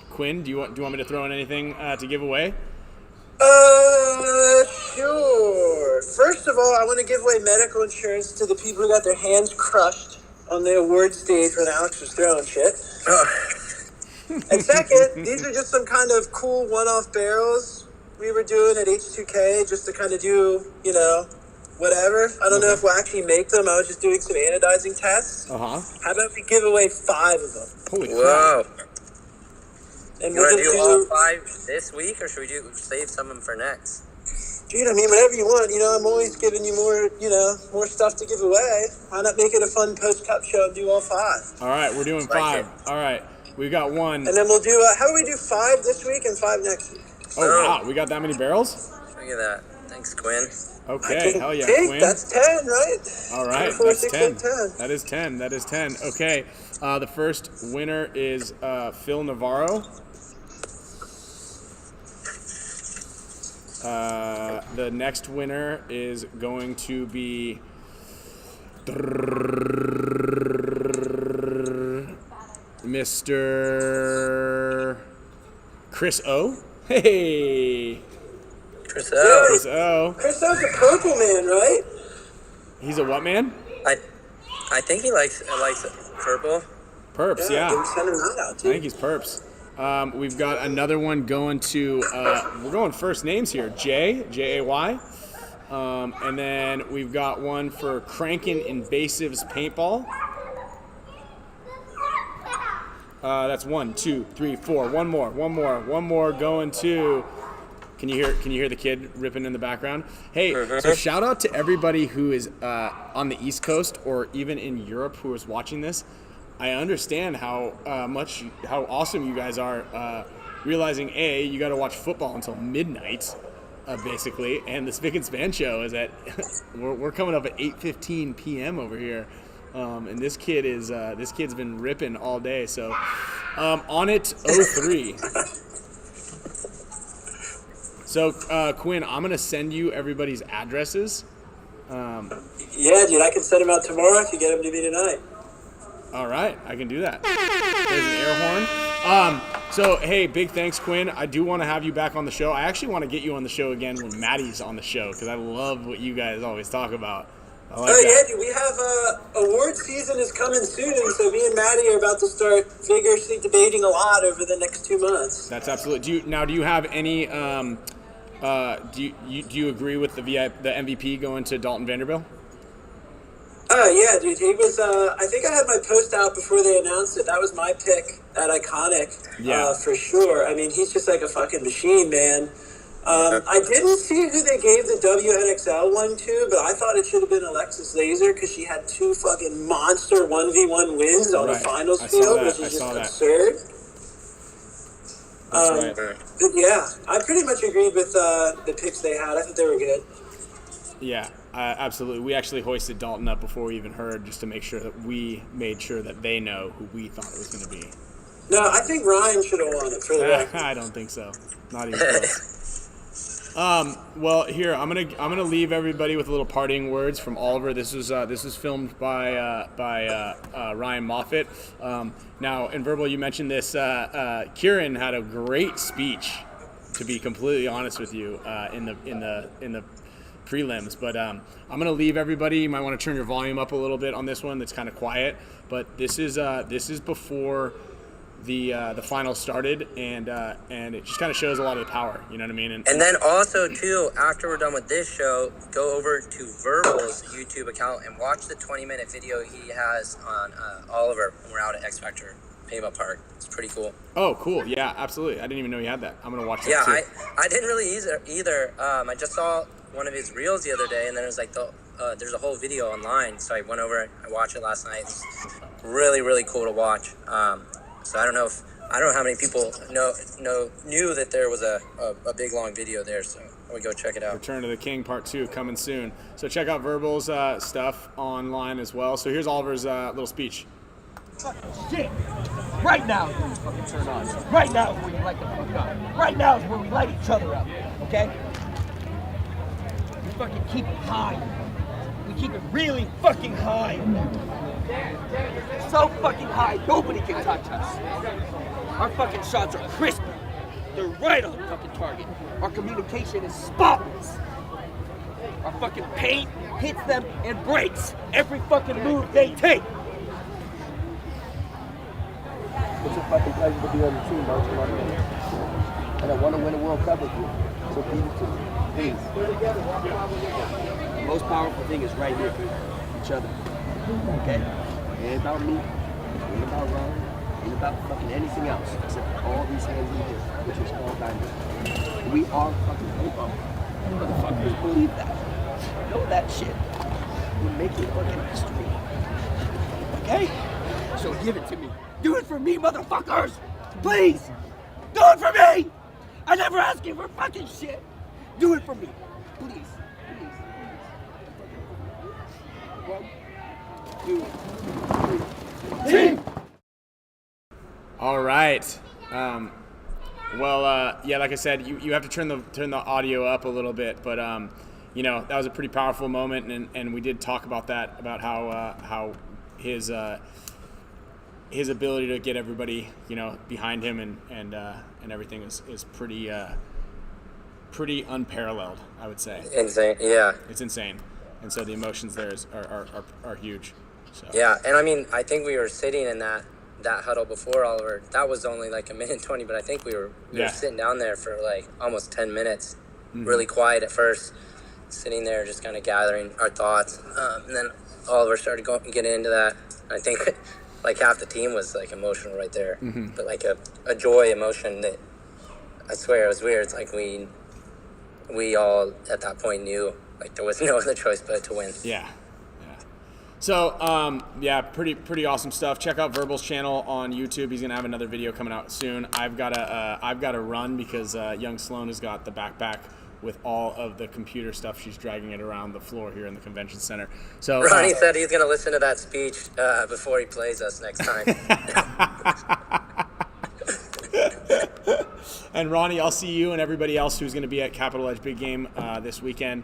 A: Quinn, do you want me to throw in anything to give away?
D: Sure. First of all, I want to give away medical insurance to the people who got their hands crushed on the award stage when Alex was throwing shit. And second, these are just some kind of cool one-off barrels we were doing at H2K just to kind of do, whatever. I don't know if we'll actually make them. I was just doing some anodizing tests. How about we give away 5 of them?
A: Holy crap.
B: Whoa.
D: And
B: you want to do all 5 this week, or should we save some of them for next?
D: Dude, I mean, whatever you want. You know, I'm always giving you more, more stuff to give away. Why not make it a fun post-cup show and do all 5?
A: All right, we're doing 5. All right, we got 1.
D: And then we'll do, how do we do 5 this week and 5 next week?
A: Oh, wow, we got that many barrels?
B: Look at that. Thanks, Quinn.
A: Okay, hell yeah,
D: Quinn.
A: That's
D: 10, right?
A: All right,
D: 4,
A: that's
D: 6,
A: 10.
D: 8, 10.
A: That is 10. That is 10. Okay, the first winner is Phil Navarro. The next winner is going to be Mr. Chris O. Hey,
B: Chris O.
A: Chris O.
D: Chris O's a purple man, right?
A: He's a what man?
B: I think he likes purple.
A: Perps, yeah.
D: Send him that out,
A: I think he's Perps. We've got another one going to, we're going first names here, J-A-Y. And then we've got one for Crankin' Invasives Paintball. That's 1, 2, 3, 4. One more going to, can you hear the kid ripping in the background? Hey, so shout out to everybody who is on the East Coast or even in Europe who is watching this. I understand how awesome you guys are, realizing you got to watch football until midnight, basically, and the Spick and Span show is at we're coming up at 8:15 p.m. over here, and this kid's been ripping all day. So on it 03. So Quinn, I'm gonna send you everybody's addresses.
D: Yeah, dude, I can send them out tomorrow if you get them to me tonight.
A: All right, I can do that. There's an air horn. So, hey, big thanks, Quinn. I do want to have you back on the show. I actually want to get you on the show again when Maddie's on the show because I love what you guys always talk about. I like that.
D: Yeah, dude, we have award season is coming soon, and so me and Maddie are about to start vigorously debating a lot over the next 2 months.
A: That's absolutely. Do you have any? Do you agree with the MVP going to Dalton Vanderbilt?
D: Yeah, dude. He was. I think I had my post out before they announced it. That was my pick at Iconic.
A: Yeah.
D: For sure. I mean, he's just like a fucking machine, man. I didn't see who they gave the WNXL one to, but I thought it should have been Alexis Laser because she had 2 fucking monster 1v1 wins on a finals field, which is just absurd.
A: That's right.
D: But yeah, I pretty much agreed with the picks they had. I thought they were good.
A: Yeah, absolutely. We actually hoisted Dalton up before we even heard, just to make sure that we made sure that they know who we thought it was going to be.
D: No, I think Ryan should have won it for the record.
A: I don't think so. Not even close. Well, here I'm gonna leave everybody with a little parting words from Oliver. This was filmed by Ryan Moffitt. Now, in Verbal, you mentioned this. Kieran had a great speech, to be completely honest with you, in the prelims. But I'm gonna leave everybody. You might want to turn your volume up a little bit on this one. That's kind of quiet. But this is before the final started, and it just kind of shows a lot of the power. You know what I mean?
B: And then also too, after we're done with this show, go over to Verbal's YouTube account and watch the 20-minute video he has on Oliver when we're out at X Factor Paintball Park. It's pretty cool.
A: Oh, cool! Yeah, absolutely. I didn't even know you had that. I'm gonna watch that too.
B: Yeah, I didn't really either. I just saw one of his reels the other day, and then it was like there's a whole video online, so I went over, I watched it last night. It's really, really cool to watch. So I don't know how many people knew that there was a big long video there. So I would go check it out.
A: Return to the King Part 2 coming soon. So check out Verbal's stuff online as well. So here's Oliver's little speech.
E: Shit! Right now is when we fucking turn on. Right now is where you light the fuck up. Right now is where we light each other up. Okay? We fucking keep it high. We keep it really fucking high. So fucking high, nobody can touch us. Our fucking shots are crispy. They're right on fucking target. Our communication is spotless. Our fucking paint hits them and breaks every fucking move they take.
F: It's a fucking pleasure to be on the team, March. And I want to win a World Cup with you. So give it to me, please. The most powerful thing is right here, each other. Okay? It ain't about me. It ain't about Ryan. It ain't about fucking anything else except all these hands in here, which is called Dynasty. We are fucking paintball. Motherfuckers believe that. Know that shit. We're making fucking history. Okay? So give it to me. Do it for me, motherfuckers! Please! Do it for me! I never ask you for fucking shit! Do it for me. Please. Please. One, two, three. Team!
A: All right. Yeah, like I said, you have to turn the audio up a little bit, but you know, that was a pretty powerful moment, and we did talk about that, about how his ability to get everybody, you know, behind him and everything is pretty unparalleled, I would say.
B: Insane, yeah.
A: It's insane, and so the emotions there are huge. So.
B: Yeah, and I mean, I think we were sitting in that huddle before Oliver. That was only like a minute 20, but I think we were sitting down there for like almost 10 minutes, really quiet at first, sitting there just kind of gathering our thoughts. And then Oliver started getting into that. I think like half the team was like emotional right there, but like a joy emotion that I swear it was weird. It's like we all at that point knew like there was no other choice but to win.
A: Yeah. So, pretty awesome stuff. Check out Verbal's channel on YouTube. He's gonna have another video coming out soon. I've got to run because young Sloan has got the backpack with all of the computer stuff. She's dragging it around the floor here in the convention center. So
B: Ronnie said he's gonna listen to that speech before he plays us next time.
A: And Ronnie, I'll see you and everybody else who's gonna be at Capital Edge Big Game this weekend.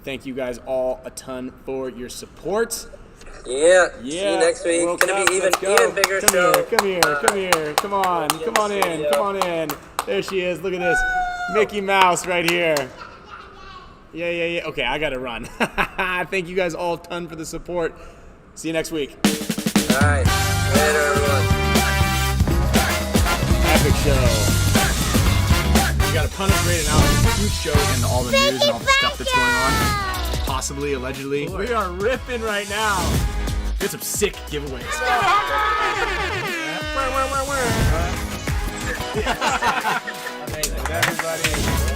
A: Thank you guys all a ton for your support.
B: Yeah. See you next week.
A: World
B: Gonna
A: Cup,
B: be even bigger
A: come
B: show.
A: Come here. Come on in. There she is. Look at this. Mickey Mouse right here. Yeah. Okay, I gotta run. Thank you guys all a ton for the support. See you next week.
B: All right. Later, everyone.
A: Epic show. We got a ton of great analysis, huge show, and all the news and all the stuff that's going on. Possibly, allegedly. We are ripping right now. We got some sick giveaways. Amazing, everybody.